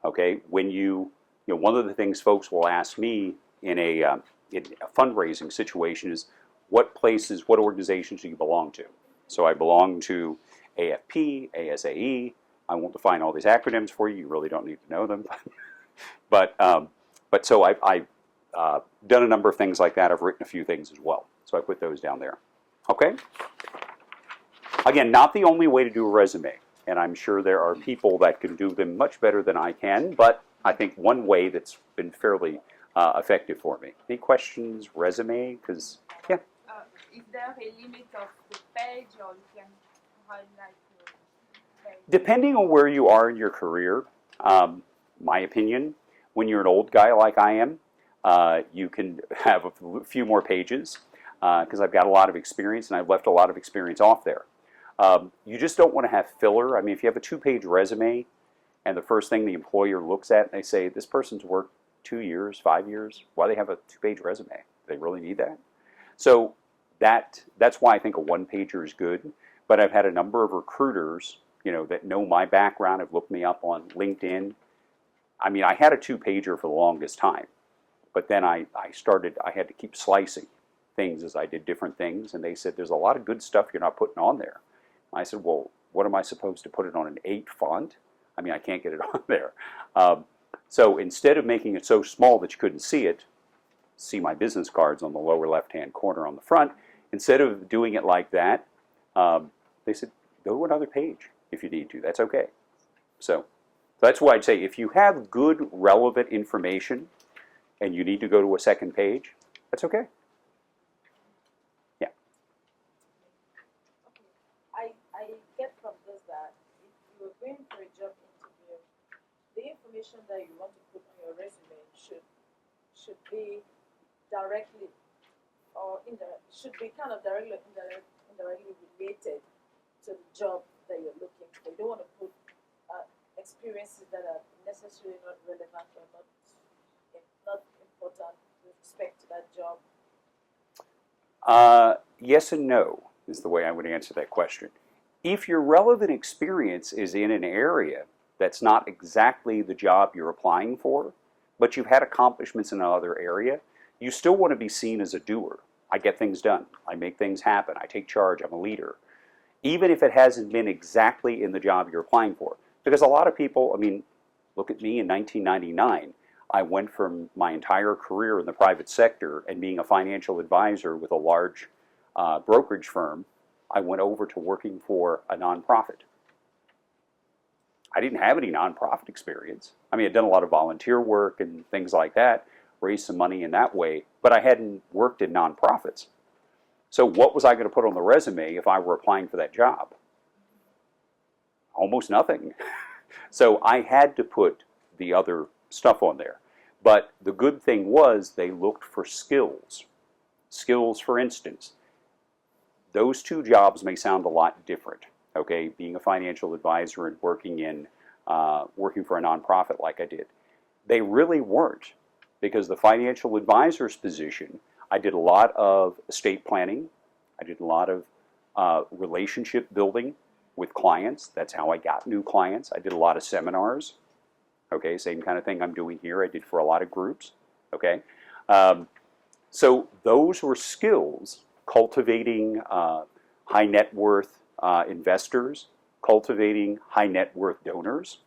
okay? When one of the things folks will ask me in a fundraising situation is, what places, what organizations do you belong to? So I belong to AFP, ASAE. I won't define all these acronyms for you. You really don't need to know them. but so I've done a number of things like that. I've written a few things as well. So I put those down there. Okay? Again, not the only way to do a resume. And I'm sure there are people that can do them much better than I can. But I think one way that's been fairly effective for me. Any questions, resume? Because, yeah. Is there a limit of the page, or you can highlight the page? Depending on where you are in your career, my opinion, when you're an old guy like I am, you can have a few more pages because I've got a lot of experience and I've left a lot of experience off there. You just don't want to have filler. I mean, if you have a 2-page resume and the first thing the employer looks at, they say, this person's worked 2 years, 5 years, why do they have a 2-page resume? Do they really need that? So that's why I think a 1-pager is good. But I've had a number of recruiters, that know my background, have looked me up on LinkedIn. I mean, I had a 2-pager for the longest time, but then I had to keep slicing things as I did different things, and they said, there's a lot of good stuff you're not putting on there. I said, well, what am I supposed to put it on an 8 font? I mean, I can't get it on there. So instead of making it so small that you couldn't see it, see my business cards on the lower left-hand corner on the front, instead of doing it like that, they said, go to another page if you need to. That's okay. So that's why I'd say if you have good, relevant information and you need to go to a second page, that's okay. Yeah. Okay. I get from this that if you are going for a job interview, the information that you want to put on your resume should be directly or should be kind of directly or indirectly related to the job that you're looking for. You don't want to put experiences that are necessarily not relevant or not important with respect to that job. Yes and no is the way I would answer that question. If your relevant experience is in an area that's not exactly the job you're applying for, but you've had accomplishments in another area, you still want to be seen as a doer. I get things done. I make things happen. I take charge. I'm a leader. Even if it hasn't been exactly in the job you're applying for. Because a lot of people, I mean, look at me in 1999. I went from my entire career in the private sector and being a financial advisor with a large brokerage firm, I went over to working for a nonprofit. I didn't have any nonprofit experience. I mean, I'd done a lot of volunteer work and things like that, raised some money in that way, but I hadn't worked in nonprofits. So what was I going to put on the resume if I were applying for that job? Almost nothing. So I had to put the other stuff on there. But the good thing was they looked for skills. Skills, for instance, those 2 jobs may sound a lot different. Okay, being a financial advisor and working for a nonprofit like I did. They really weren't, because the financial advisor's position, I did a lot of estate planning. I did a lot of relationship building with clients. That's how I got new clients. I did a lot of seminars. Okay, same kind of thing I'm doing here. I did for a lot of groups. Okay, so those were skills, cultivating high net worth investors, cultivating high net worth donors.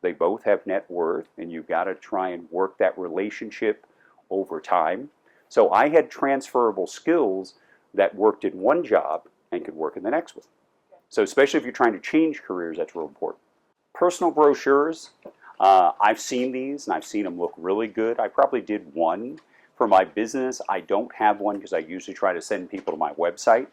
They both have net worth, and you've got to try and work that relationship over time. So I had transferable skills that worked in one job and could work in the next one. So especially if you're trying to change careers, that's real important. Personal brochures, I've seen these, and I've seen them look really good. I probably did one for my business. I don't have one because I usually try to send people to my website,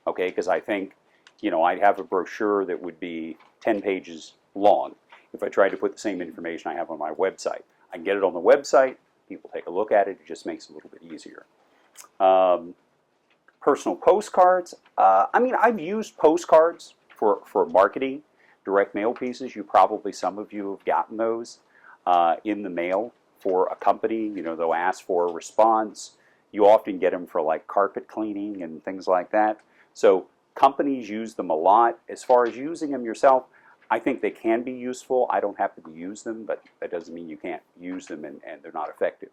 okay, because I think, you know, I'd have a brochure that would be 10 pages long if I tried to put the same information I have on my website. I can get it on the website, people take a look at it, it just makes it a little bit easier. Personal postcards, I mean, I've used postcards for marketing, direct mail pieces. Some of you have gotten those in the mail for a company. You know, they'll ask for a response. You often get them for like carpet cleaning and things like that. So companies use them a lot. As far as using them yourself, I think they can be useful. I don't happen to use them, but that doesn't mean you can't use them and they're not effective.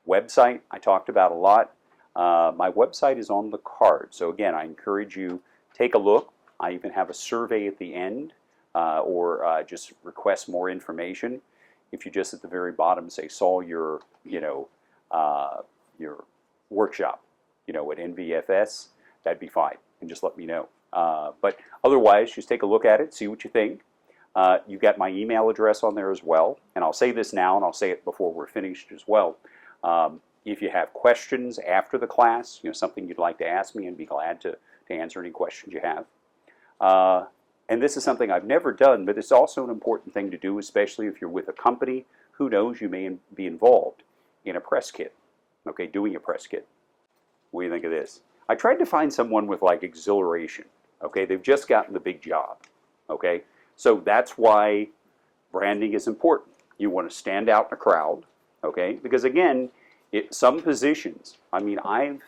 Website, I talked about a lot. My website is on the card. So again, I encourage you, take a look. I even have a survey at the end, or just request more information. If you just at the very bottom say, saw your, your workshop, at NVFS, that'd be fine. And just let me know. But otherwise, just take a look at it, see what you think. You've got my email address on there as well. And I'll say this now, and I'll say it before we're finished as well. If you have questions after the class, something you'd like to ask me, and be glad to answer any questions you have. And this is something I've never done, but it's also an important thing to do, especially if you're with a company. Who knows, you may be involved in a press kit, okay, doing a press kit. What do you think of this? I tried to find someone with like exhilaration, okay? They've just gotten the big job, okay? So that's why branding is important. You want to stand out in a crowd, okay? Because again, some positions, I mean, I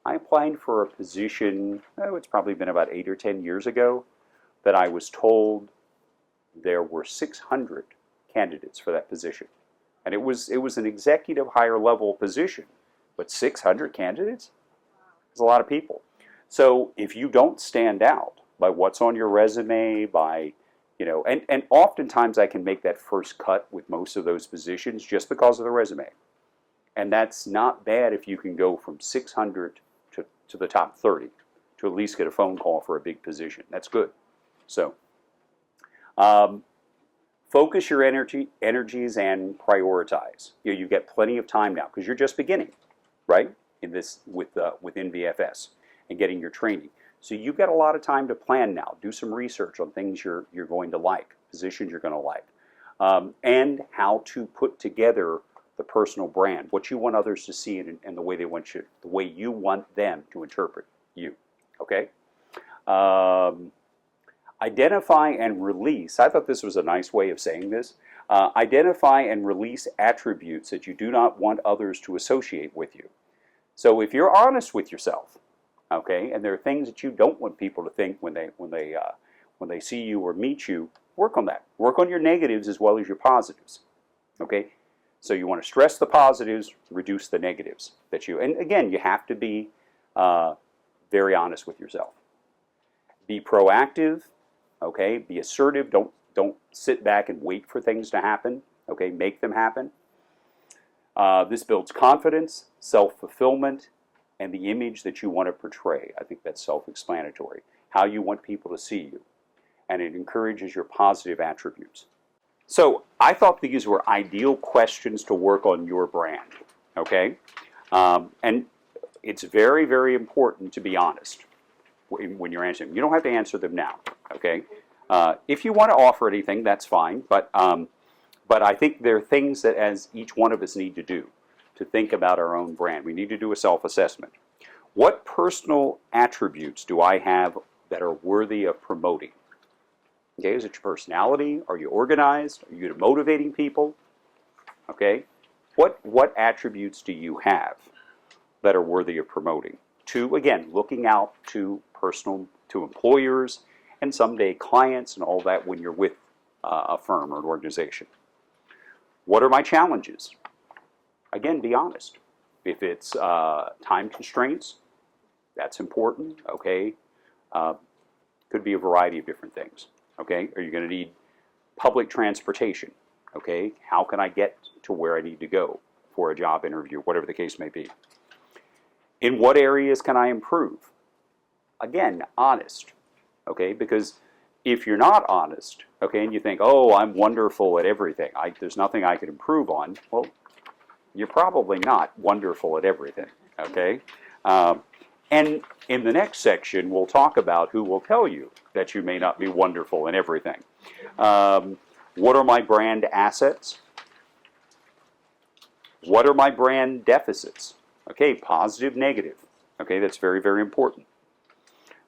applied for a position, it's probably been about 8 or 10 years ago, that I was told there were 600 candidates for that position. And it was an executive higher level position, but 600 candidates? That's a lot of people. So if you don't stand out by what's on your resume, by, and oftentimes I can make that first cut with most of those positions just because of the resume. And that's not bad if you can go from 600 to the top 30 to at least get a phone call for a big position. That's good. So focus your energies and prioritize. You've got plenty of time now because you're just beginning, right? In this with NVFS and getting your training. So you've got a lot of time to plan now. Do some research on things you're going to like, positions you're going to like, and how to put together the personal brand, what you want others to see, and the way they want you, the way you want them to interpret you. Okay. Identify and release. I thought this was a nice way of saying this. Identify and release attributes that you do not want others to associate with you. So if you're honest with yourself, okay, and there are things that you don't want people to think when they see you or meet you, work on that. Work on your negatives as well as your positives. Okay. So you want to stress the positives, reduce the negatives and again, you have to be very honest with yourself. Be proactive, okay? Be assertive. Don't sit back and wait for things to happen, okay? Make them happen. This builds confidence, self-fulfillment, and the image that you want to portray. I think that's self-explanatory. How you want people to see you. And it encourages your positive attributes. So I thought these were ideal questions to work on your brand, okay? And it's very, very important to be honest when you're answering them. You don't have to answer them now, okay? If you want to offer anything, that's fine, but I think there are things that as each one of us need to do to think about our own brand. We need to do a self-assessment. What personal attributes do I have that are worthy of promoting? Okay, is it your personality? Are you organized? Are you good at motivating people? Okay? What attributes do you have that are worthy of promoting? To, again, looking out to employers and someday clients and all that when you're with a firm or an organization. What are my challenges? Again, be honest. If it's time constraints, that's important, okay? Could be a variety of different things, okay? Are you going to need public transportation, okay? How can I get to where I need to go for a job interview, whatever the case may be? In what areas can I improve? Again, honest, okay? Because if you're not honest, okay, and you think, oh, I'm wonderful at everything, there's nothing I could improve on, well, you're probably not wonderful at everything, okay? And in the next section, we'll talk about who will tell you that you may not be wonderful in everything. What are my brand assets? What are my brand deficits? Okay, positive, negative. Okay, that's very, very important.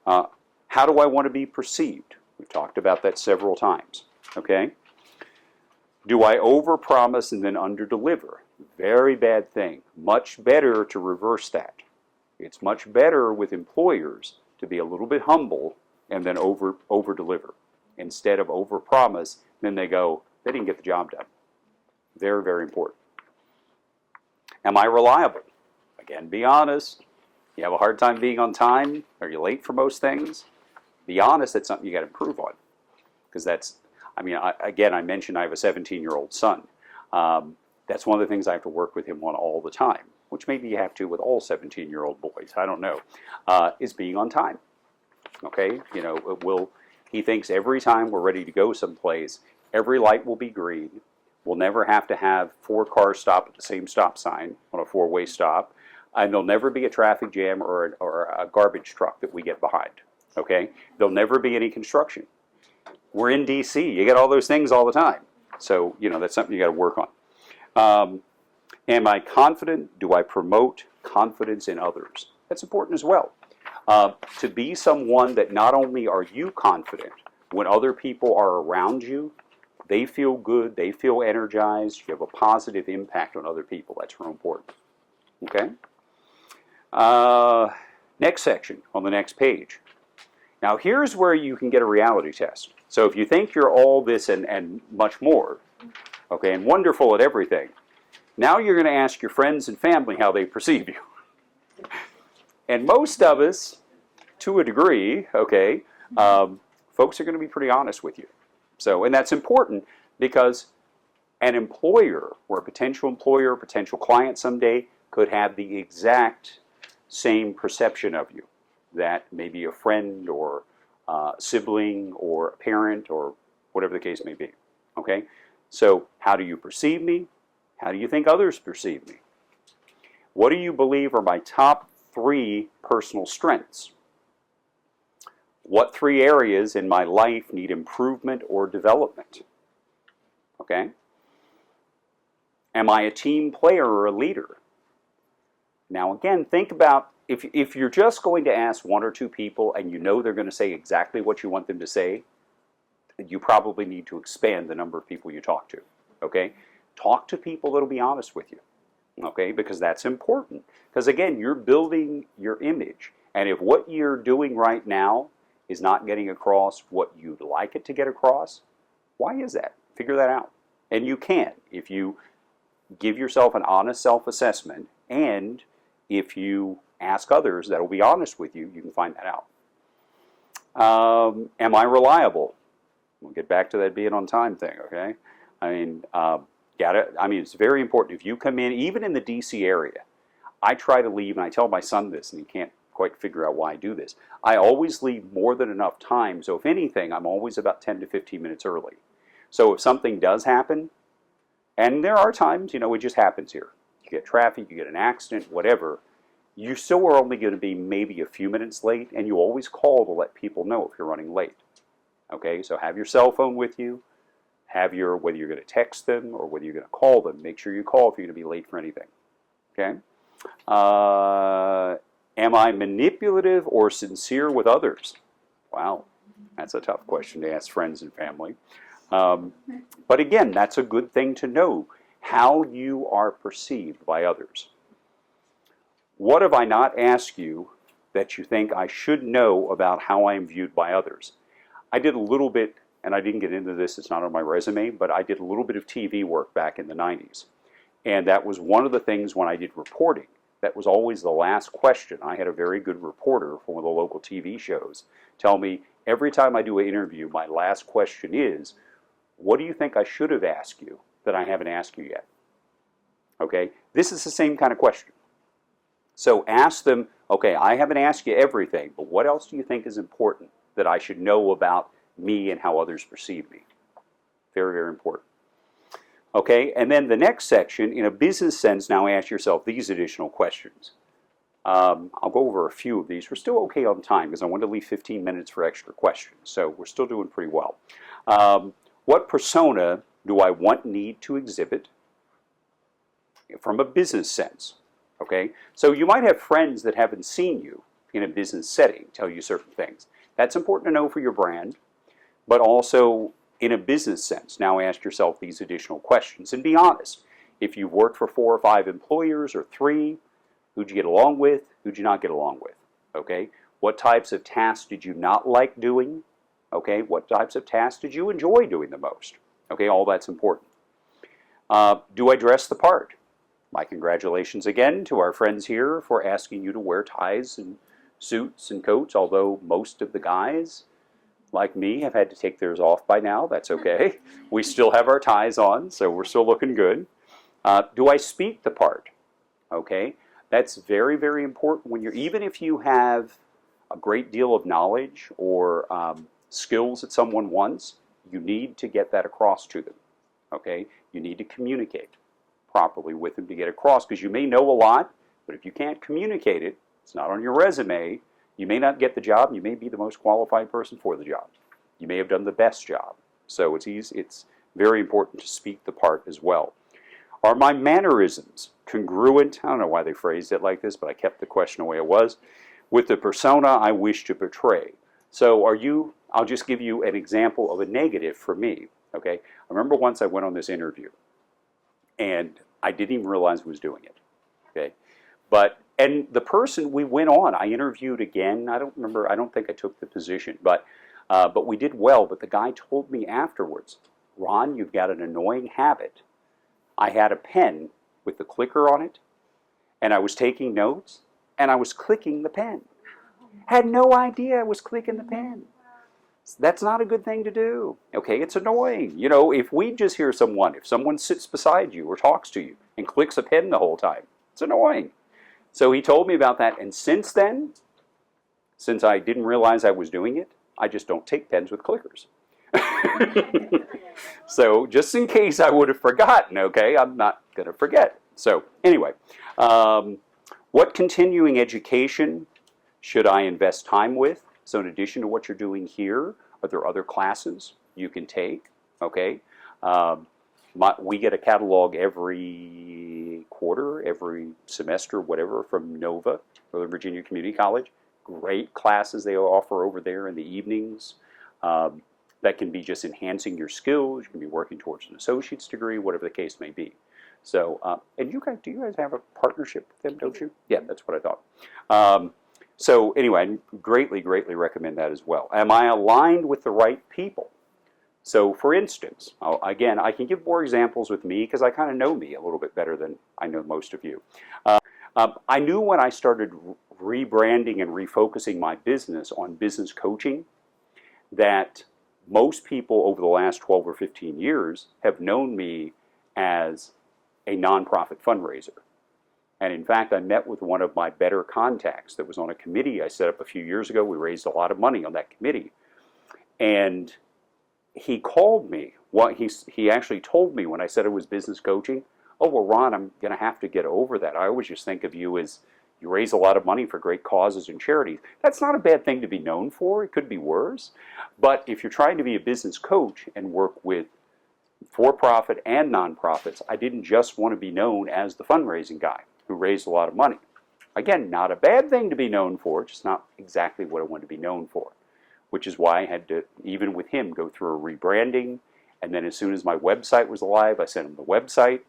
How do I want to be perceived? We've talked about that several times. Okay? Do I overpromise and then underdeliver? Very bad thing. Much better to reverse that. It's much better with employers to be a little bit humble and then over-deliver. Instead of overpromise, then they go, they didn't get the job done. Very, very important. Am I reliable? Again, be honest. You have a hard time being on time? Are you late for most things? Be honest, that's something you got to improve on. Because that's, I mean, I mentioned I have a 17-year-old son. That's one of the things I have to work with him on all the time, which maybe you have to with all 17-year-old boys, I don't know, is being on time. Okay? You know, he thinks every time we're ready to go someplace, every light will be green. We'll never have to have 4 cars stop at the same stop sign on a 4-way stop. And there'll never be a traffic jam or a garbage truck that we get behind. Okay? There'll never be any construction. We're in D.C. You get all those things all the time. So, you know, that's something you got to work on. Am I confident? Do I promote confidence in others? That's important as well. To be someone that not only are you confident, when other people are around you, they feel good, they feel energized, you have a positive impact on other people. That's real important. Okay? Next section on the next page. Now here's where you can get a reality test. So if you think you're all this and much more, okay, and wonderful at everything, now you're going to ask your friends and family how they perceive you. And most of us, to a degree, okay, folks are going to be pretty honest with you. So, and that's important because an employer or a potential client someday could have the exact same perception of you that maybe a friend or sibling or a parent or whatever the case may be. Okay? So, how do you perceive me? How do you think others perceive me? What do you believe are my top 3 personal strengths? What 3 areas in my life need improvement or development? Okay? Am I a team player or a leader? Now again, think about if you're just going to ask 1 or 2 people and you know they're going to say exactly what you want them to say, you probably need to expand the number of people you talk to. Okay? Talk to people that'll be honest with you. Okay? Because that's important. Because again, you're building your image. And if what you're doing right now is not getting across what you'd like it to get across, why is that? Figure that out. And you can if you give yourself an honest self-assessment, and if you ask others that will be honest with you, you can find that out. Am I reliable? We'll get back to that being on time thing, okay? I mean, it's very important. If you come in, even in the DC area, I try to leave, and I tell my son this, and he can't quite figure out why I do this. I always leave more than enough time, so if anything, I'm always about 10 to 15 minutes early. So if something does happen, and there are times, you know, it just happens here. You get traffic, you get an accident, whatever, you still are only going to be maybe a few minutes late, and you always call to let people know if you're running late. Okay, so have your cell phone with you, whether you're going to text them or whether you're going to call them, make sure you call if you're going to be late for anything. Okay? Am I manipulative or sincere with others? Wow, that's a tough question to ask friends and family. But again, that's a good thing to know. how you are perceived by others. What have I not asked you that you think I should know about how I am viewed by others? I did a little bit, and I didn't get into this, it's not on my resume, but I did a little bit of TV work back in the 90s. And that was one of the things when I did reporting. That was always the last question. I had a very good reporter for one of the local TV shows tell me, every time I do an interview, my last question is, what do you think I should have asked you that I haven't asked you yet? Okay, this is the same kind of question. So ask them, okay, I haven't asked you everything, but what else do you think is important that I should know about me and how others perceive me? Very, very important. Okay, and then the next section, in a business sense, now ask yourself these additional questions. I'll go over a few of these. We're still okay on time because I want to leave 15 minutes for extra questions, so we're still doing pretty well. What persona do I want, need to exhibit from a business sense? Okay, so you might have friends that haven't seen you in a business setting tell you certain things. That's important to know for your brand, but also in a business sense. Now ask yourself these additional questions and be honest. If you've worked for 4 or 5 employers or 3, who'd you get along with? Who'd you not get along with? Okay, what types of tasks did you not like doing? Okay, what types of tasks did you enjoy doing the most? Okay, all that's important. Do I dress the part? My congratulations again to our friends here for asking you to wear ties and suits and coats, although most of the guys, like me, have had to take theirs off by now. That's okay. We still have our ties on, so we're still looking good. Do I speak the part? Okay, that's very, very important when you're, even if you have a great deal of knowledge or skills that someone wants, you need to get that across to them. Okay, you need to communicate properly with them to get across, because you may know a lot, but if you can't communicate it, it's not on your resume, you may not get the job, you may be the most qualified person for the job. You may have done the best job. So it's very important to speak the part as well. Are my mannerisms congruent? I don't know why they phrased it like this, but I kept the question the way it was. With the persona I wish to portray. So I'll just give you an example of a negative for me. Okay, I remember once I went on this interview, and I didn't even realize I was doing it. Okay, and the person we went on, I interviewed again. I don't remember. I don't think I took the position, but we did well. But the guy told me afterwards, Ron, you've got an annoying habit. I had a pen with the clicker on it, and I was taking notes, and I was clicking the pen. Had no idea I was clicking the pen. That's not a good thing to do. Okay, it's annoying. You know, if we just hear someone, if someone sits beside you or talks to you and clicks a pen the whole time, it's annoying. So he told me about that, and since then, since I didn't realize I was doing it, I just don't take pens with clickers. So just in case I would have forgotten, okay, I'm not going to forget. So anyway, what continuing education should I invest time with? So in addition to what you're doing here, are there other classes you can take? Okay, we get a catalog every quarter, every semester, whatever, from NOVA, Northern Virginia Community College. Great classes they offer over there in the evenings. That can be just enhancing your skills. You can be working towards an associate's degree, whatever the case may be. So, and do you guys have a partnership with them, don't you? Yeah, that's what I thought. So anyway, I greatly, greatly recommend that as well. Am I aligned with the right people? So for instance, again, I can give more examples with me because I kind of know me a little bit better than I know most of you. I knew when I started rebranding and refocusing my business on business coaching that most people over the last 12 or 15 years have known me as a nonprofit fundraiser. And in fact, I met with one of my better contacts that was on a committee I set up a few years ago. We raised a lot of money on that committee. And he called me. Well, he actually told me when I said it was business coaching, oh, well, Ron, I'm going to have to get over that. I always just think of you as you raise a lot of money for great causes and charities. That's not a bad thing to be known for. It could be worse. But if you're trying to be a business coach and work with for-profit and nonprofits, I didn't just want to be known as the fundraising guy who raised a lot of money. Again, not a bad thing to be known for, just not exactly what I wanted to be known for, which is why I had to, even with him, go through a rebranding. And then as soon as my website was alive, I sent him the website.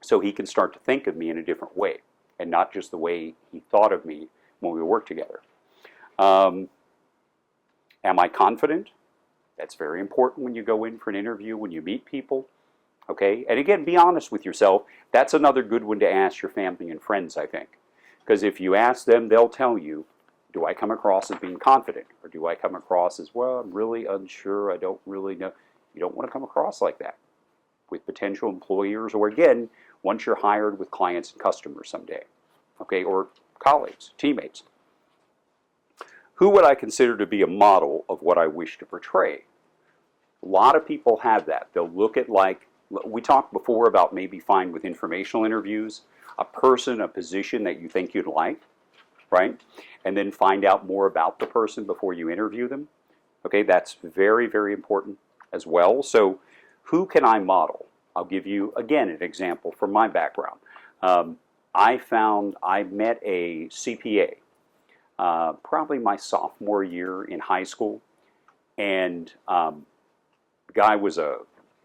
so he can start to think of me in a different way and not just the way he thought of me when we worked together. Am I confident? That's very important when you go in for an interview, when you meet people. Okay, and again, be honest with yourself. That's another good one to ask your family and friends, I think. Because if you ask them, they'll tell you, do I come across as being confident? Or do I come across as, well, I'm really unsure, I don't really know. You don't want to come across like that with potential employers, or again, once you're hired with clients and customers someday, okay, or colleagues, teammates. Who would I consider to be a model of what I wish to portray? A lot of people have that. They'll look at, like, we talked before about maybe find with informational interviews, a person, a position that you think you'd like, right? And then find out more about the person before you interview them. Okay, that's very, very important as well. So who can I model? I'll give you, again, an example from my background. I met a CPA probably my sophomore year in high school, and the guy was a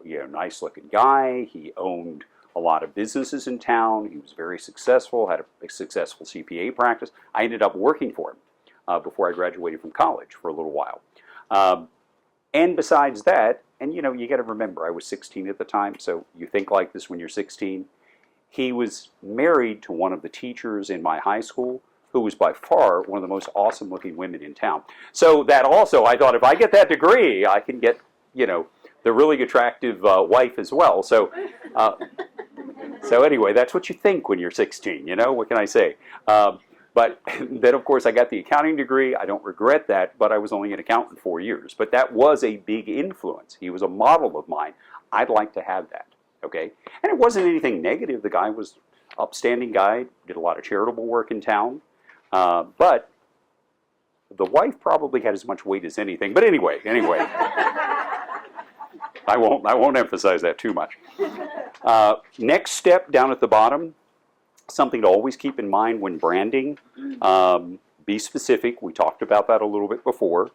nice-looking guy. He owned a lot of businesses in town. He was very successful, had a successful CPA practice. I ended up working for him before I graduated from college for a little while. And besides that, and you got to remember, I was 16 at the time, so you think like this when you're 16. He was married to one of the teachers in my high school, who was by far one of the most awesome looking women in town. So that also, I thought, if I get that degree, I can get, the really attractive wife as well. So, so anyway, that's what you think when you're 16, what can I say? But then, of course, I got the accounting degree. I don't regret that, but I was only an accountant 4 years. But that was a big influence. He was a model of mine. I'd like to have that, okay? And it wasn't anything negative. The guy was an upstanding guy, did a lot of charitable work in town. But the wife probably had as much weight as anything. But anyway. I won't emphasize that too much. Next step down at the bottom, something to always keep in mind when branding. Be specific. We talked about that a little bit before.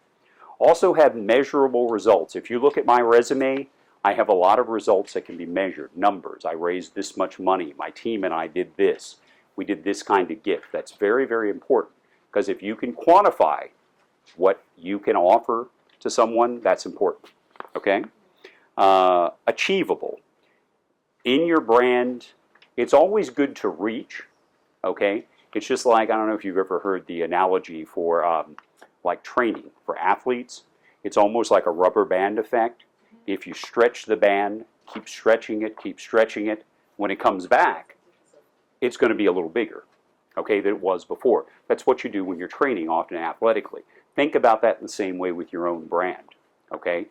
Also have measurable results. If you look at my resume, I have a lot of results that can be measured. Numbers. I raised this much money. My team and I did this. We did this kind of gift. That's very, very important. Because if you can quantify what you can offer to someone, that's important. Okay? Achievable. In your brand, it's always good to reach. Okay? It's just like, I don't know if you've ever heard the analogy for like training for athletes. It's almost like a rubber band effect. If you stretch the band, keep stretching it, when it comes back, it's going to be a little bigger, okay, than it was before. That's what you do when you're training, often athletically. Think about that in the same way with your own brand, okay?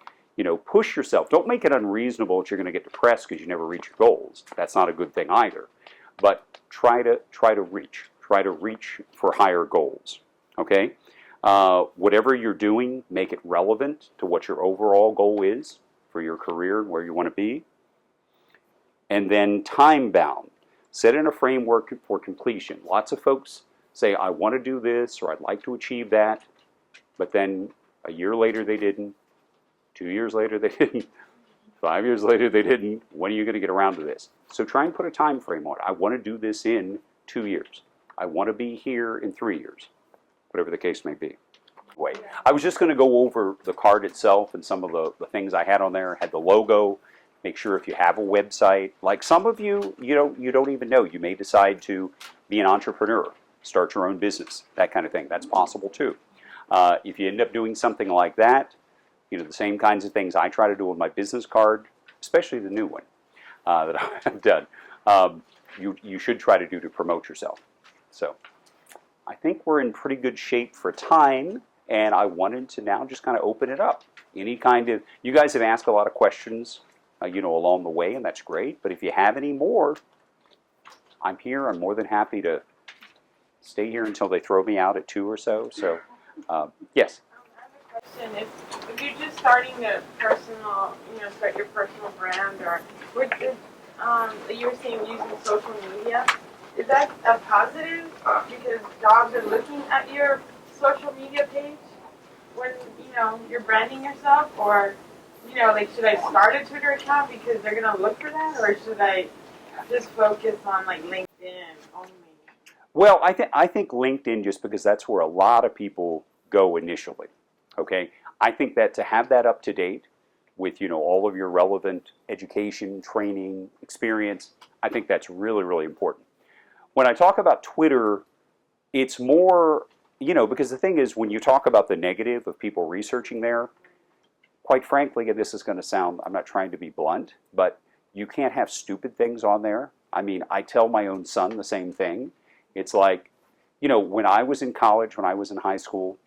Push yourself. Don't make it unreasonable that you're going to get depressed because you never reach your goals. That's not a good thing either. But try to reach. Try to reach for higher goals, okay? Whatever you're doing, make it relevant to what your overall goal is for your career and where you want to be. And then time-bound. Set in a framework for completion. Lots of folks say, I want to do this, or I'd like to achieve that, but then a year later they didn't, 2 years later they didn't, 5 years later they didn't. When are you going to get around to this? So try and put a time frame on it. I want to do this in 2 years. I want to be here in 3 years, whatever the case may be. Wait, I was just going to go over the card itself and some of the things I had on there. Had the logo. Make sure if you have a website, like some of you, you don't even know. You may decide to be an entrepreneur, start your own business, that kind of thing. That's possible too. If you end up doing something like that, the same kinds of things I try to do on my business card, especially the new one that I've done, you should try to do to promote yourself. So I think we're in pretty good shape for time, and I wanted to now just kind of open it up. You guys have asked a lot of questions along the way, and that's great. But if you have any more, I'm here. I'm more than happy to stay here until they throw me out at 2 or so. So, yes. I have a question. If you're just starting a personal, start your personal brand, or you were saying using social media, is that a positive because jobs are looking at your social media page when you're branding yourself, or should I start a Twitter account because they're going to look for that, or should I just focus on like LinkedIn only? Well, I think LinkedIn, just because that's where a lot of people go initially. Okay, I think that to have that up to date with all of your relevant education, training, experience, I think that's really, really important. When I talk about Twitter, it's more because the thing is, when you talk about the negative of people researching there, quite frankly, and this is going to sound, I'm not trying to be blunt, but you can't have stupid things on there. I mean, I tell my own son the same thing. It's like, when I was in college, when I was in high school,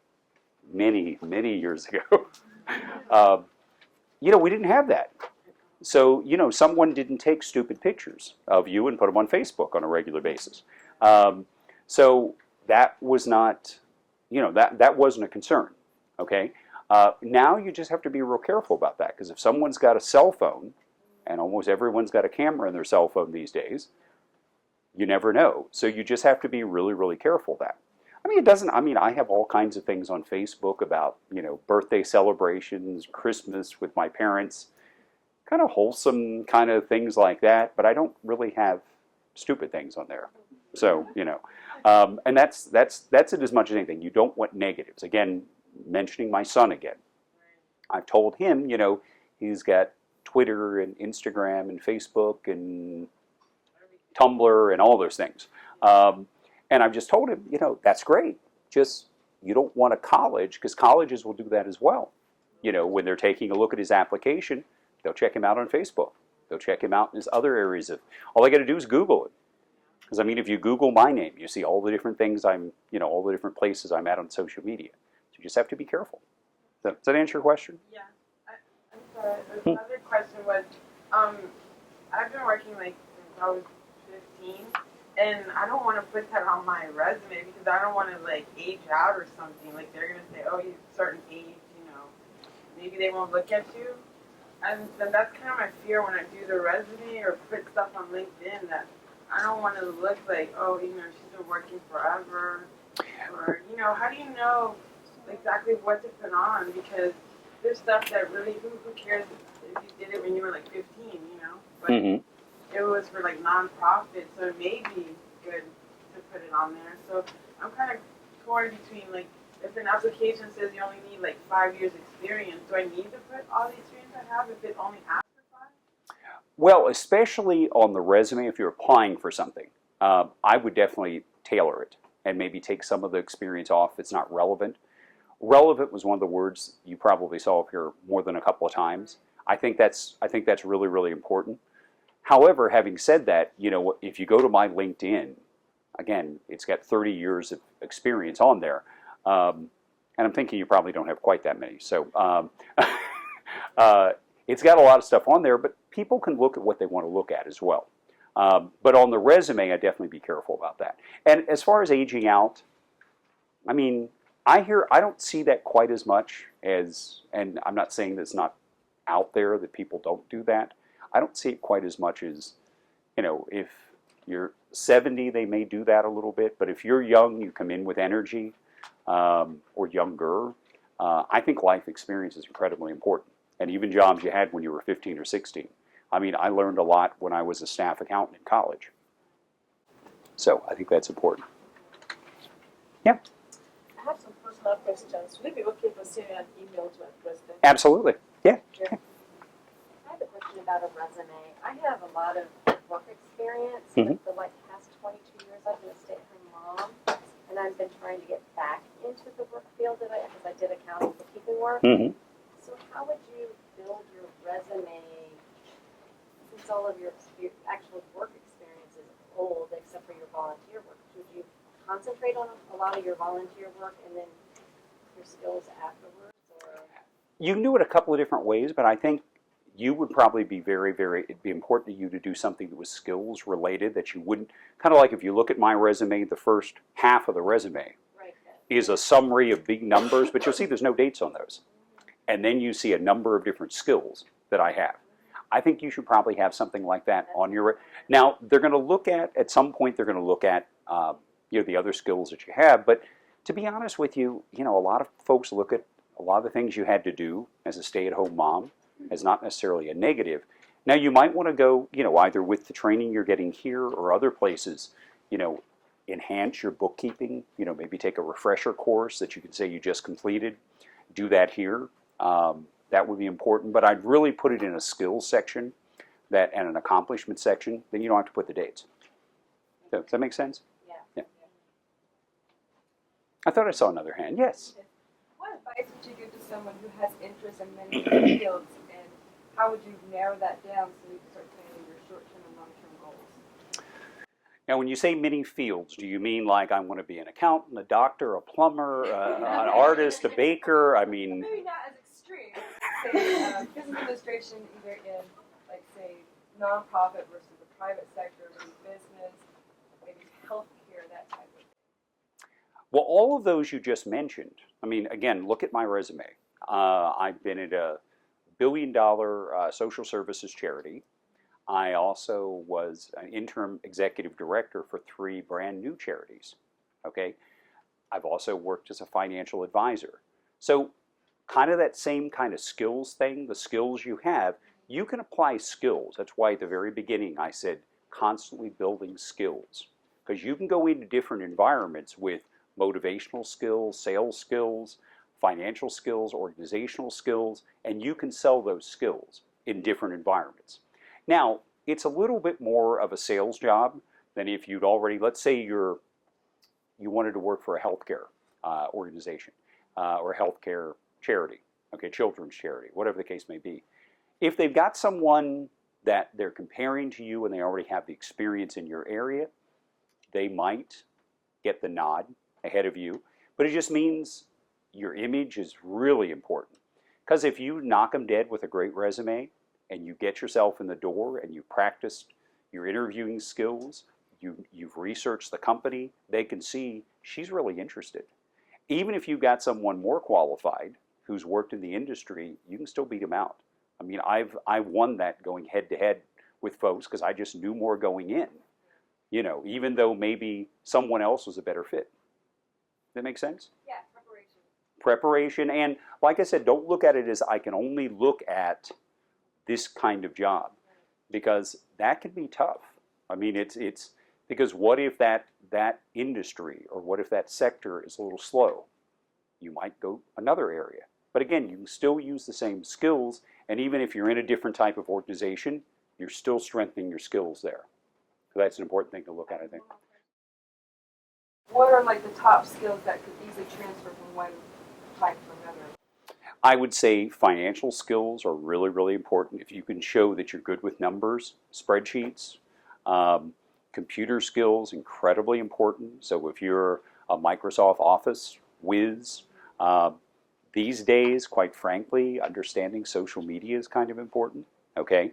many, many years ago, we didn't have that. So, someone didn't take stupid pictures of you and put them on Facebook on a regular basis. So that was not, that wasn't a concern, okay? Now you just have to be real careful about that, because if someone's got a cell phone, and almost everyone's got a camera in their cell phone these days, you never know. So you just have to be really, really careful of that. I have all kinds of things on Facebook about, birthday celebrations, Christmas with my parents, kind of wholesome kind of things like that, but I don't really have stupid things on there. So, and that's it as much as anything. You don't want negatives. Again, mentioning my son again. I've told him, he's got Twitter and Instagram and Facebook and Tumblr and all those things. And I've just told him, that's great. Just, you don't want a college, because colleges will do that as well. When they're taking a look at his application, they'll check him out on Facebook. They'll check him out in his other areas of, all they got to do is Google it. Because if you Google my name, you see all the different things all the different places I'm at on social media. So you just have to be careful. Does that answer your question? Yeah. I'm sorry. Another question was, I've been working like since I was 15, and I don't want to put that on my resume because I don't want to like age out or something. Like they're gonna say, oh, you're a certain age, maybe they won't look at you. And then that's kind of my fear when I do the resume or put stuff on LinkedIn, that I don't want to look like, oh, she's been working forever. Or, how do you know exactly what to put on? Because there's stuff that really, who cares if you did it when you were like 15, But it was for like non-profit, so it may be good to put it on there. So I'm kind of torn between like, if an application says you only need like 5 years experience, do I need to put all the experience I have if it only asks for 5? Well, especially on the resume, if you're applying for something, I would definitely tailor it and maybe take some of the experience off if it's not relevant. Relevant was one of the words you probably saw up here more than a couple of times. I think that's really, really important. However, having said that, if you go to my LinkedIn, again, it's got 30 years of experience on there. And I'm thinking you probably don't have quite that many. So it's got a lot of stuff on there, but people can look at what they want to look at as well. But on the resume, I'd definitely be careful about that. And as far as aging out, I don't see that quite as much as, and I'm not saying that it's not out there that people don't do that. I don't see it quite as much as, if you're 70, they may do that a little bit, but if you're young, you come in with energy, or younger, I think life experience is incredibly important. And even jobs you had when you were 15 or 16. I learned a lot when I was a staff accountant in college. So I think that's important. Yeah? I have some personal questions. Would it be okay for sending an email to my president? Absolutely. Yeah. Okay. I have a question about a resume. I have a lot of work experience. Mhm. For like the past 22 years, I've been a stay-at-home mom, and I've been trying to get back into the work field because I did accounting bookkeeping work. Mm-hmm. So how would you build your resume since all of your actual work experience is old, except for your volunteer work? Would you concentrate on a lot of your volunteer work and then your skills afterwards? Or? You can do it a couple of different ways, but I think you would probably be it'd be important to you to do something that was skills related, that you wouldn't, kind of like if you look at my resume, the first half of the resume is a summary of big numbers, but you'll see there's no dates on those. And then you see a number of different skills that I have. I think you should probably have something like that on your, now they're going to look at some point they're going to look at, the other skills that you have, but to be honest with you, a lot of folks look at a lot of the things you had to do as a stay-at-home mom as not necessarily a negative. Now you might want to go, either with the training you're getting here or other places, enhance your bookkeeping, maybe take a refresher course that you can say you just completed. Do that here. That would be important, but I'd really put it in a skills section and an accomplishment section. Then you don't have to put the dates. Does that make sense? Yeah. I thought I saw another hand. Yes. What advice would you give to someone who has interest in many fields, and how would you narrow that down so you can start planning your short-term and long-term goals? Now, when you say many fields, do you mean like I want to be an accountant, a doctor, a plumber, an artist, a baker? I mean, Maybe not as extreme. Say business administration, either in, like, say, nonprofit versus the private sector, maybe business, maybe healthcare, that type of thing. well, all of those you just mentioned. I mean, again, look at my resume. I've been at a billion-dollar social services charity. I also was an interim executive director for 3 brand new charities. Okay, I've also worked as a financial advisor. So, kind of that same kind of skills thing. The skills you have, you can apply skills. That's why at the very beginning I said constantly building skills, because you can go into different environments with motivational skills, sales skills, financial skills, organizational skills, and you can sell those skills in different environments. Now, it's a little bit more of a sales job than if you'd already, let's say you wanted to work for a healthcare organization or a healthcare charity, okay, children's charity, whatever the case may be. If they've got someone that they're comparing to you and they already have the experience in your area, they might get the nod ahead of you, but it just means your image is really important. Because if you knock them dead with a great resume and you get yourself in the door and you practiced your interviewing skills, you've researched the company, they can see she's really interested. Even if you've got someone more qualified who's worked in the industry, you can still beat them out. I mean, I won that going head to head with folks because I just knew more going in, even though maybe someone else was a better fit. Does that make sense? Yeah, preparation. Preparation, and like I said, don't look at it as I can only look at this kind of job, because that can be tough. I mean, it's because what if that industry or what if that sector is a little slow? You might go another area. But again, you can still use the same skills, and even if you're in a different type of organization, you're still strengthening your skills there. So that's an important thing to look at, I think. What are like the top skills that could easily transfer from one type to another? I would say financial skills are really, really important. If you can show that you're good with numbers, spreadsheets, computer skills, incredibly important. So if you're a Microsoft Office whiz, these days, quite frankly, understanding social media is kind of important. Okay.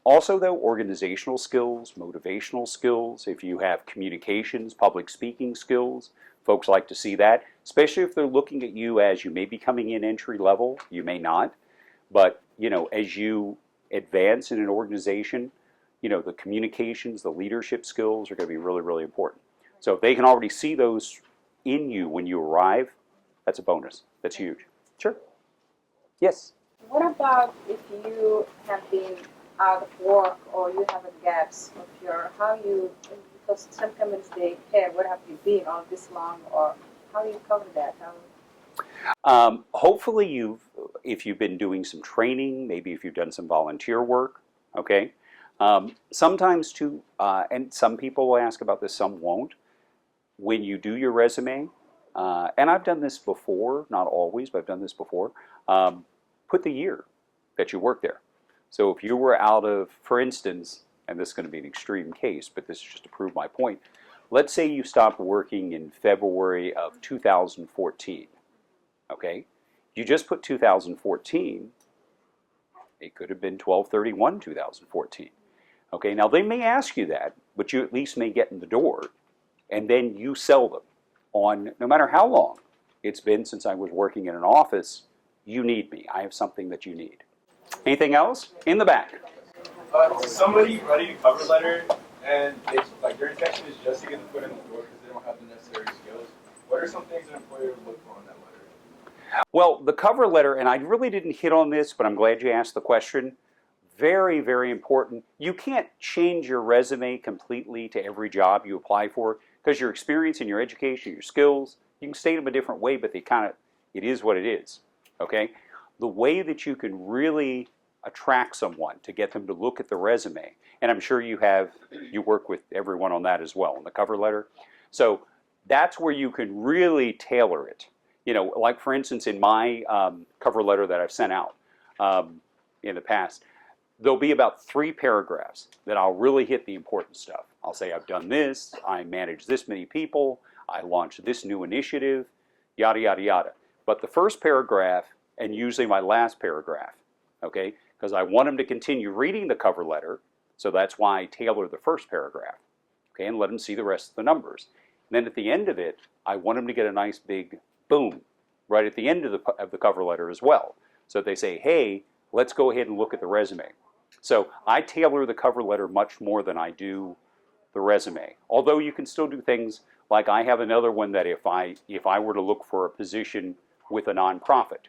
Also, though, organizational skills, motivational skills, if you have communications, public speaking skills, folks like to see that, especially if they're looking at you as you may be coming in entry level, you may not, but, as you advance in an organization, the communications, the leadership skills are going to be really, really important. So if they can already see those in you when you arrive, that's a bonus. That's huge. Sure. Yes. What about if you have been out of work or you have a gaps of because some companies they care, where have you been all this long, or how do you cover that? Hopefully if you've been doing some training, maybe if you've done some volunteer work, okay? Sometimes too, and some people will ask about this, some won't. When you do your resume, and I've done this before, not always, but I've done this before, put the year that you worked there. So if you were out of, for instance, and this is going to be an extreme case, but this is just to prove my point, let's say you stopped working in February of 2014, okay? You just put 2014, it could have been 12/31/2014. Okay, now they may ask you that, but you at least may get in the door, and then you sell them on, no matter how long it's been since I was working in an office, you need me. I have something that you need. Anything else? In the back. To somebody writing a cover letter and their intention is just to get the foot in the door because they don't have the necessary skills, what are some things an employer would look for in that letter? Well, the cover letter, and I really didn't hit on this, but I'm glad you asked the question. Very, very important. You can't change your resume completely to every job you apply for because your experience and your education, your skills, you can state them a different way, but it is what it is, okay? The way that you can really attract someone to get them to look at the resume, and I'm sure you work with everyone on that as well, on the cover letter. So that's where you can really tailor it. Like for instance, in my cover letter that I've sent out in the past, there'll be about 3 paragraphs that I'll really hit the important stuff. I'll say I've done this, I manage this many people, I launched this new initiative, yada, yada, yada. But the first paragraph, and usually my last paragraph, okay, because I want them to continue reading the cover letter, so that's why I tailor the first paragraph, okay, and let them see the rest of the numbers. And then at the end of it, I want them to get a nice big boom right at the end of the cover letter as well. So they say, hey, let's go ahead and look at the resume. So I tailor the cover letter much more than I do the resume. Although you can still do things like I have another one that if I were to look for a position with a nonprofit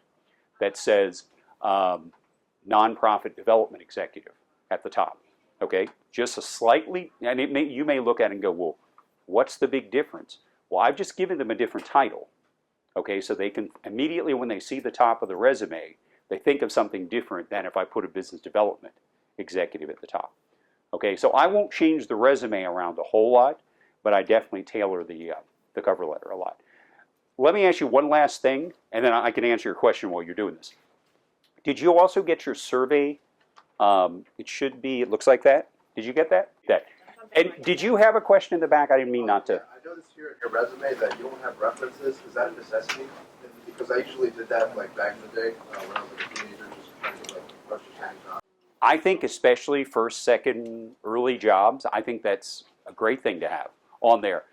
that says nonprofit development executive at the top, okay? Just a slightly, and you may look at it and go, well, what's the big difference? Well, I've just given them a different title, okay? So they can immediately, when they see the top of the resume, they think of something different than if I put a business development executive at the top. Okay, so I won't change the resume around a whole lot, but I definitely tailor the cover letter a lot. Let me ask you one last thing, and then I can answer your question while you're doing this. Did you also get your survey? It looks like that. Did you get that? And did you have a question in the back? I didn't mean not to. I noticed here in your resume that you don't have references. Is that a necessity? Because I usually did that like back in the day when I was a teenager, just trying to brush your hands off. I think especially first, second, early jobs, I think that's a great thing to have on there.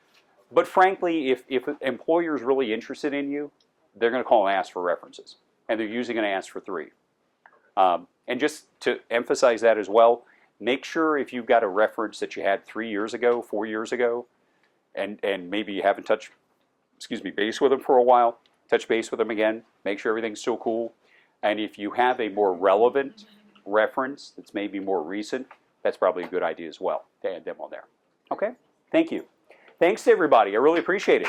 But frankly, if an employer is really interested in you, they're going to call and ask for references. And they're usually going to ask for 3. And just to emphasize that as well, make sure if you've got a reference that you had 3 years ago, 4 years ago, and maybe you haven't touched base with them for a while, touch base with them again, make sure everything's still cool. And if you have a more relevant reference that's maybe more recent, that's probably a good idea as well to add them on there. Okay? Thank you. Thanks to everybody. I really appreciate it.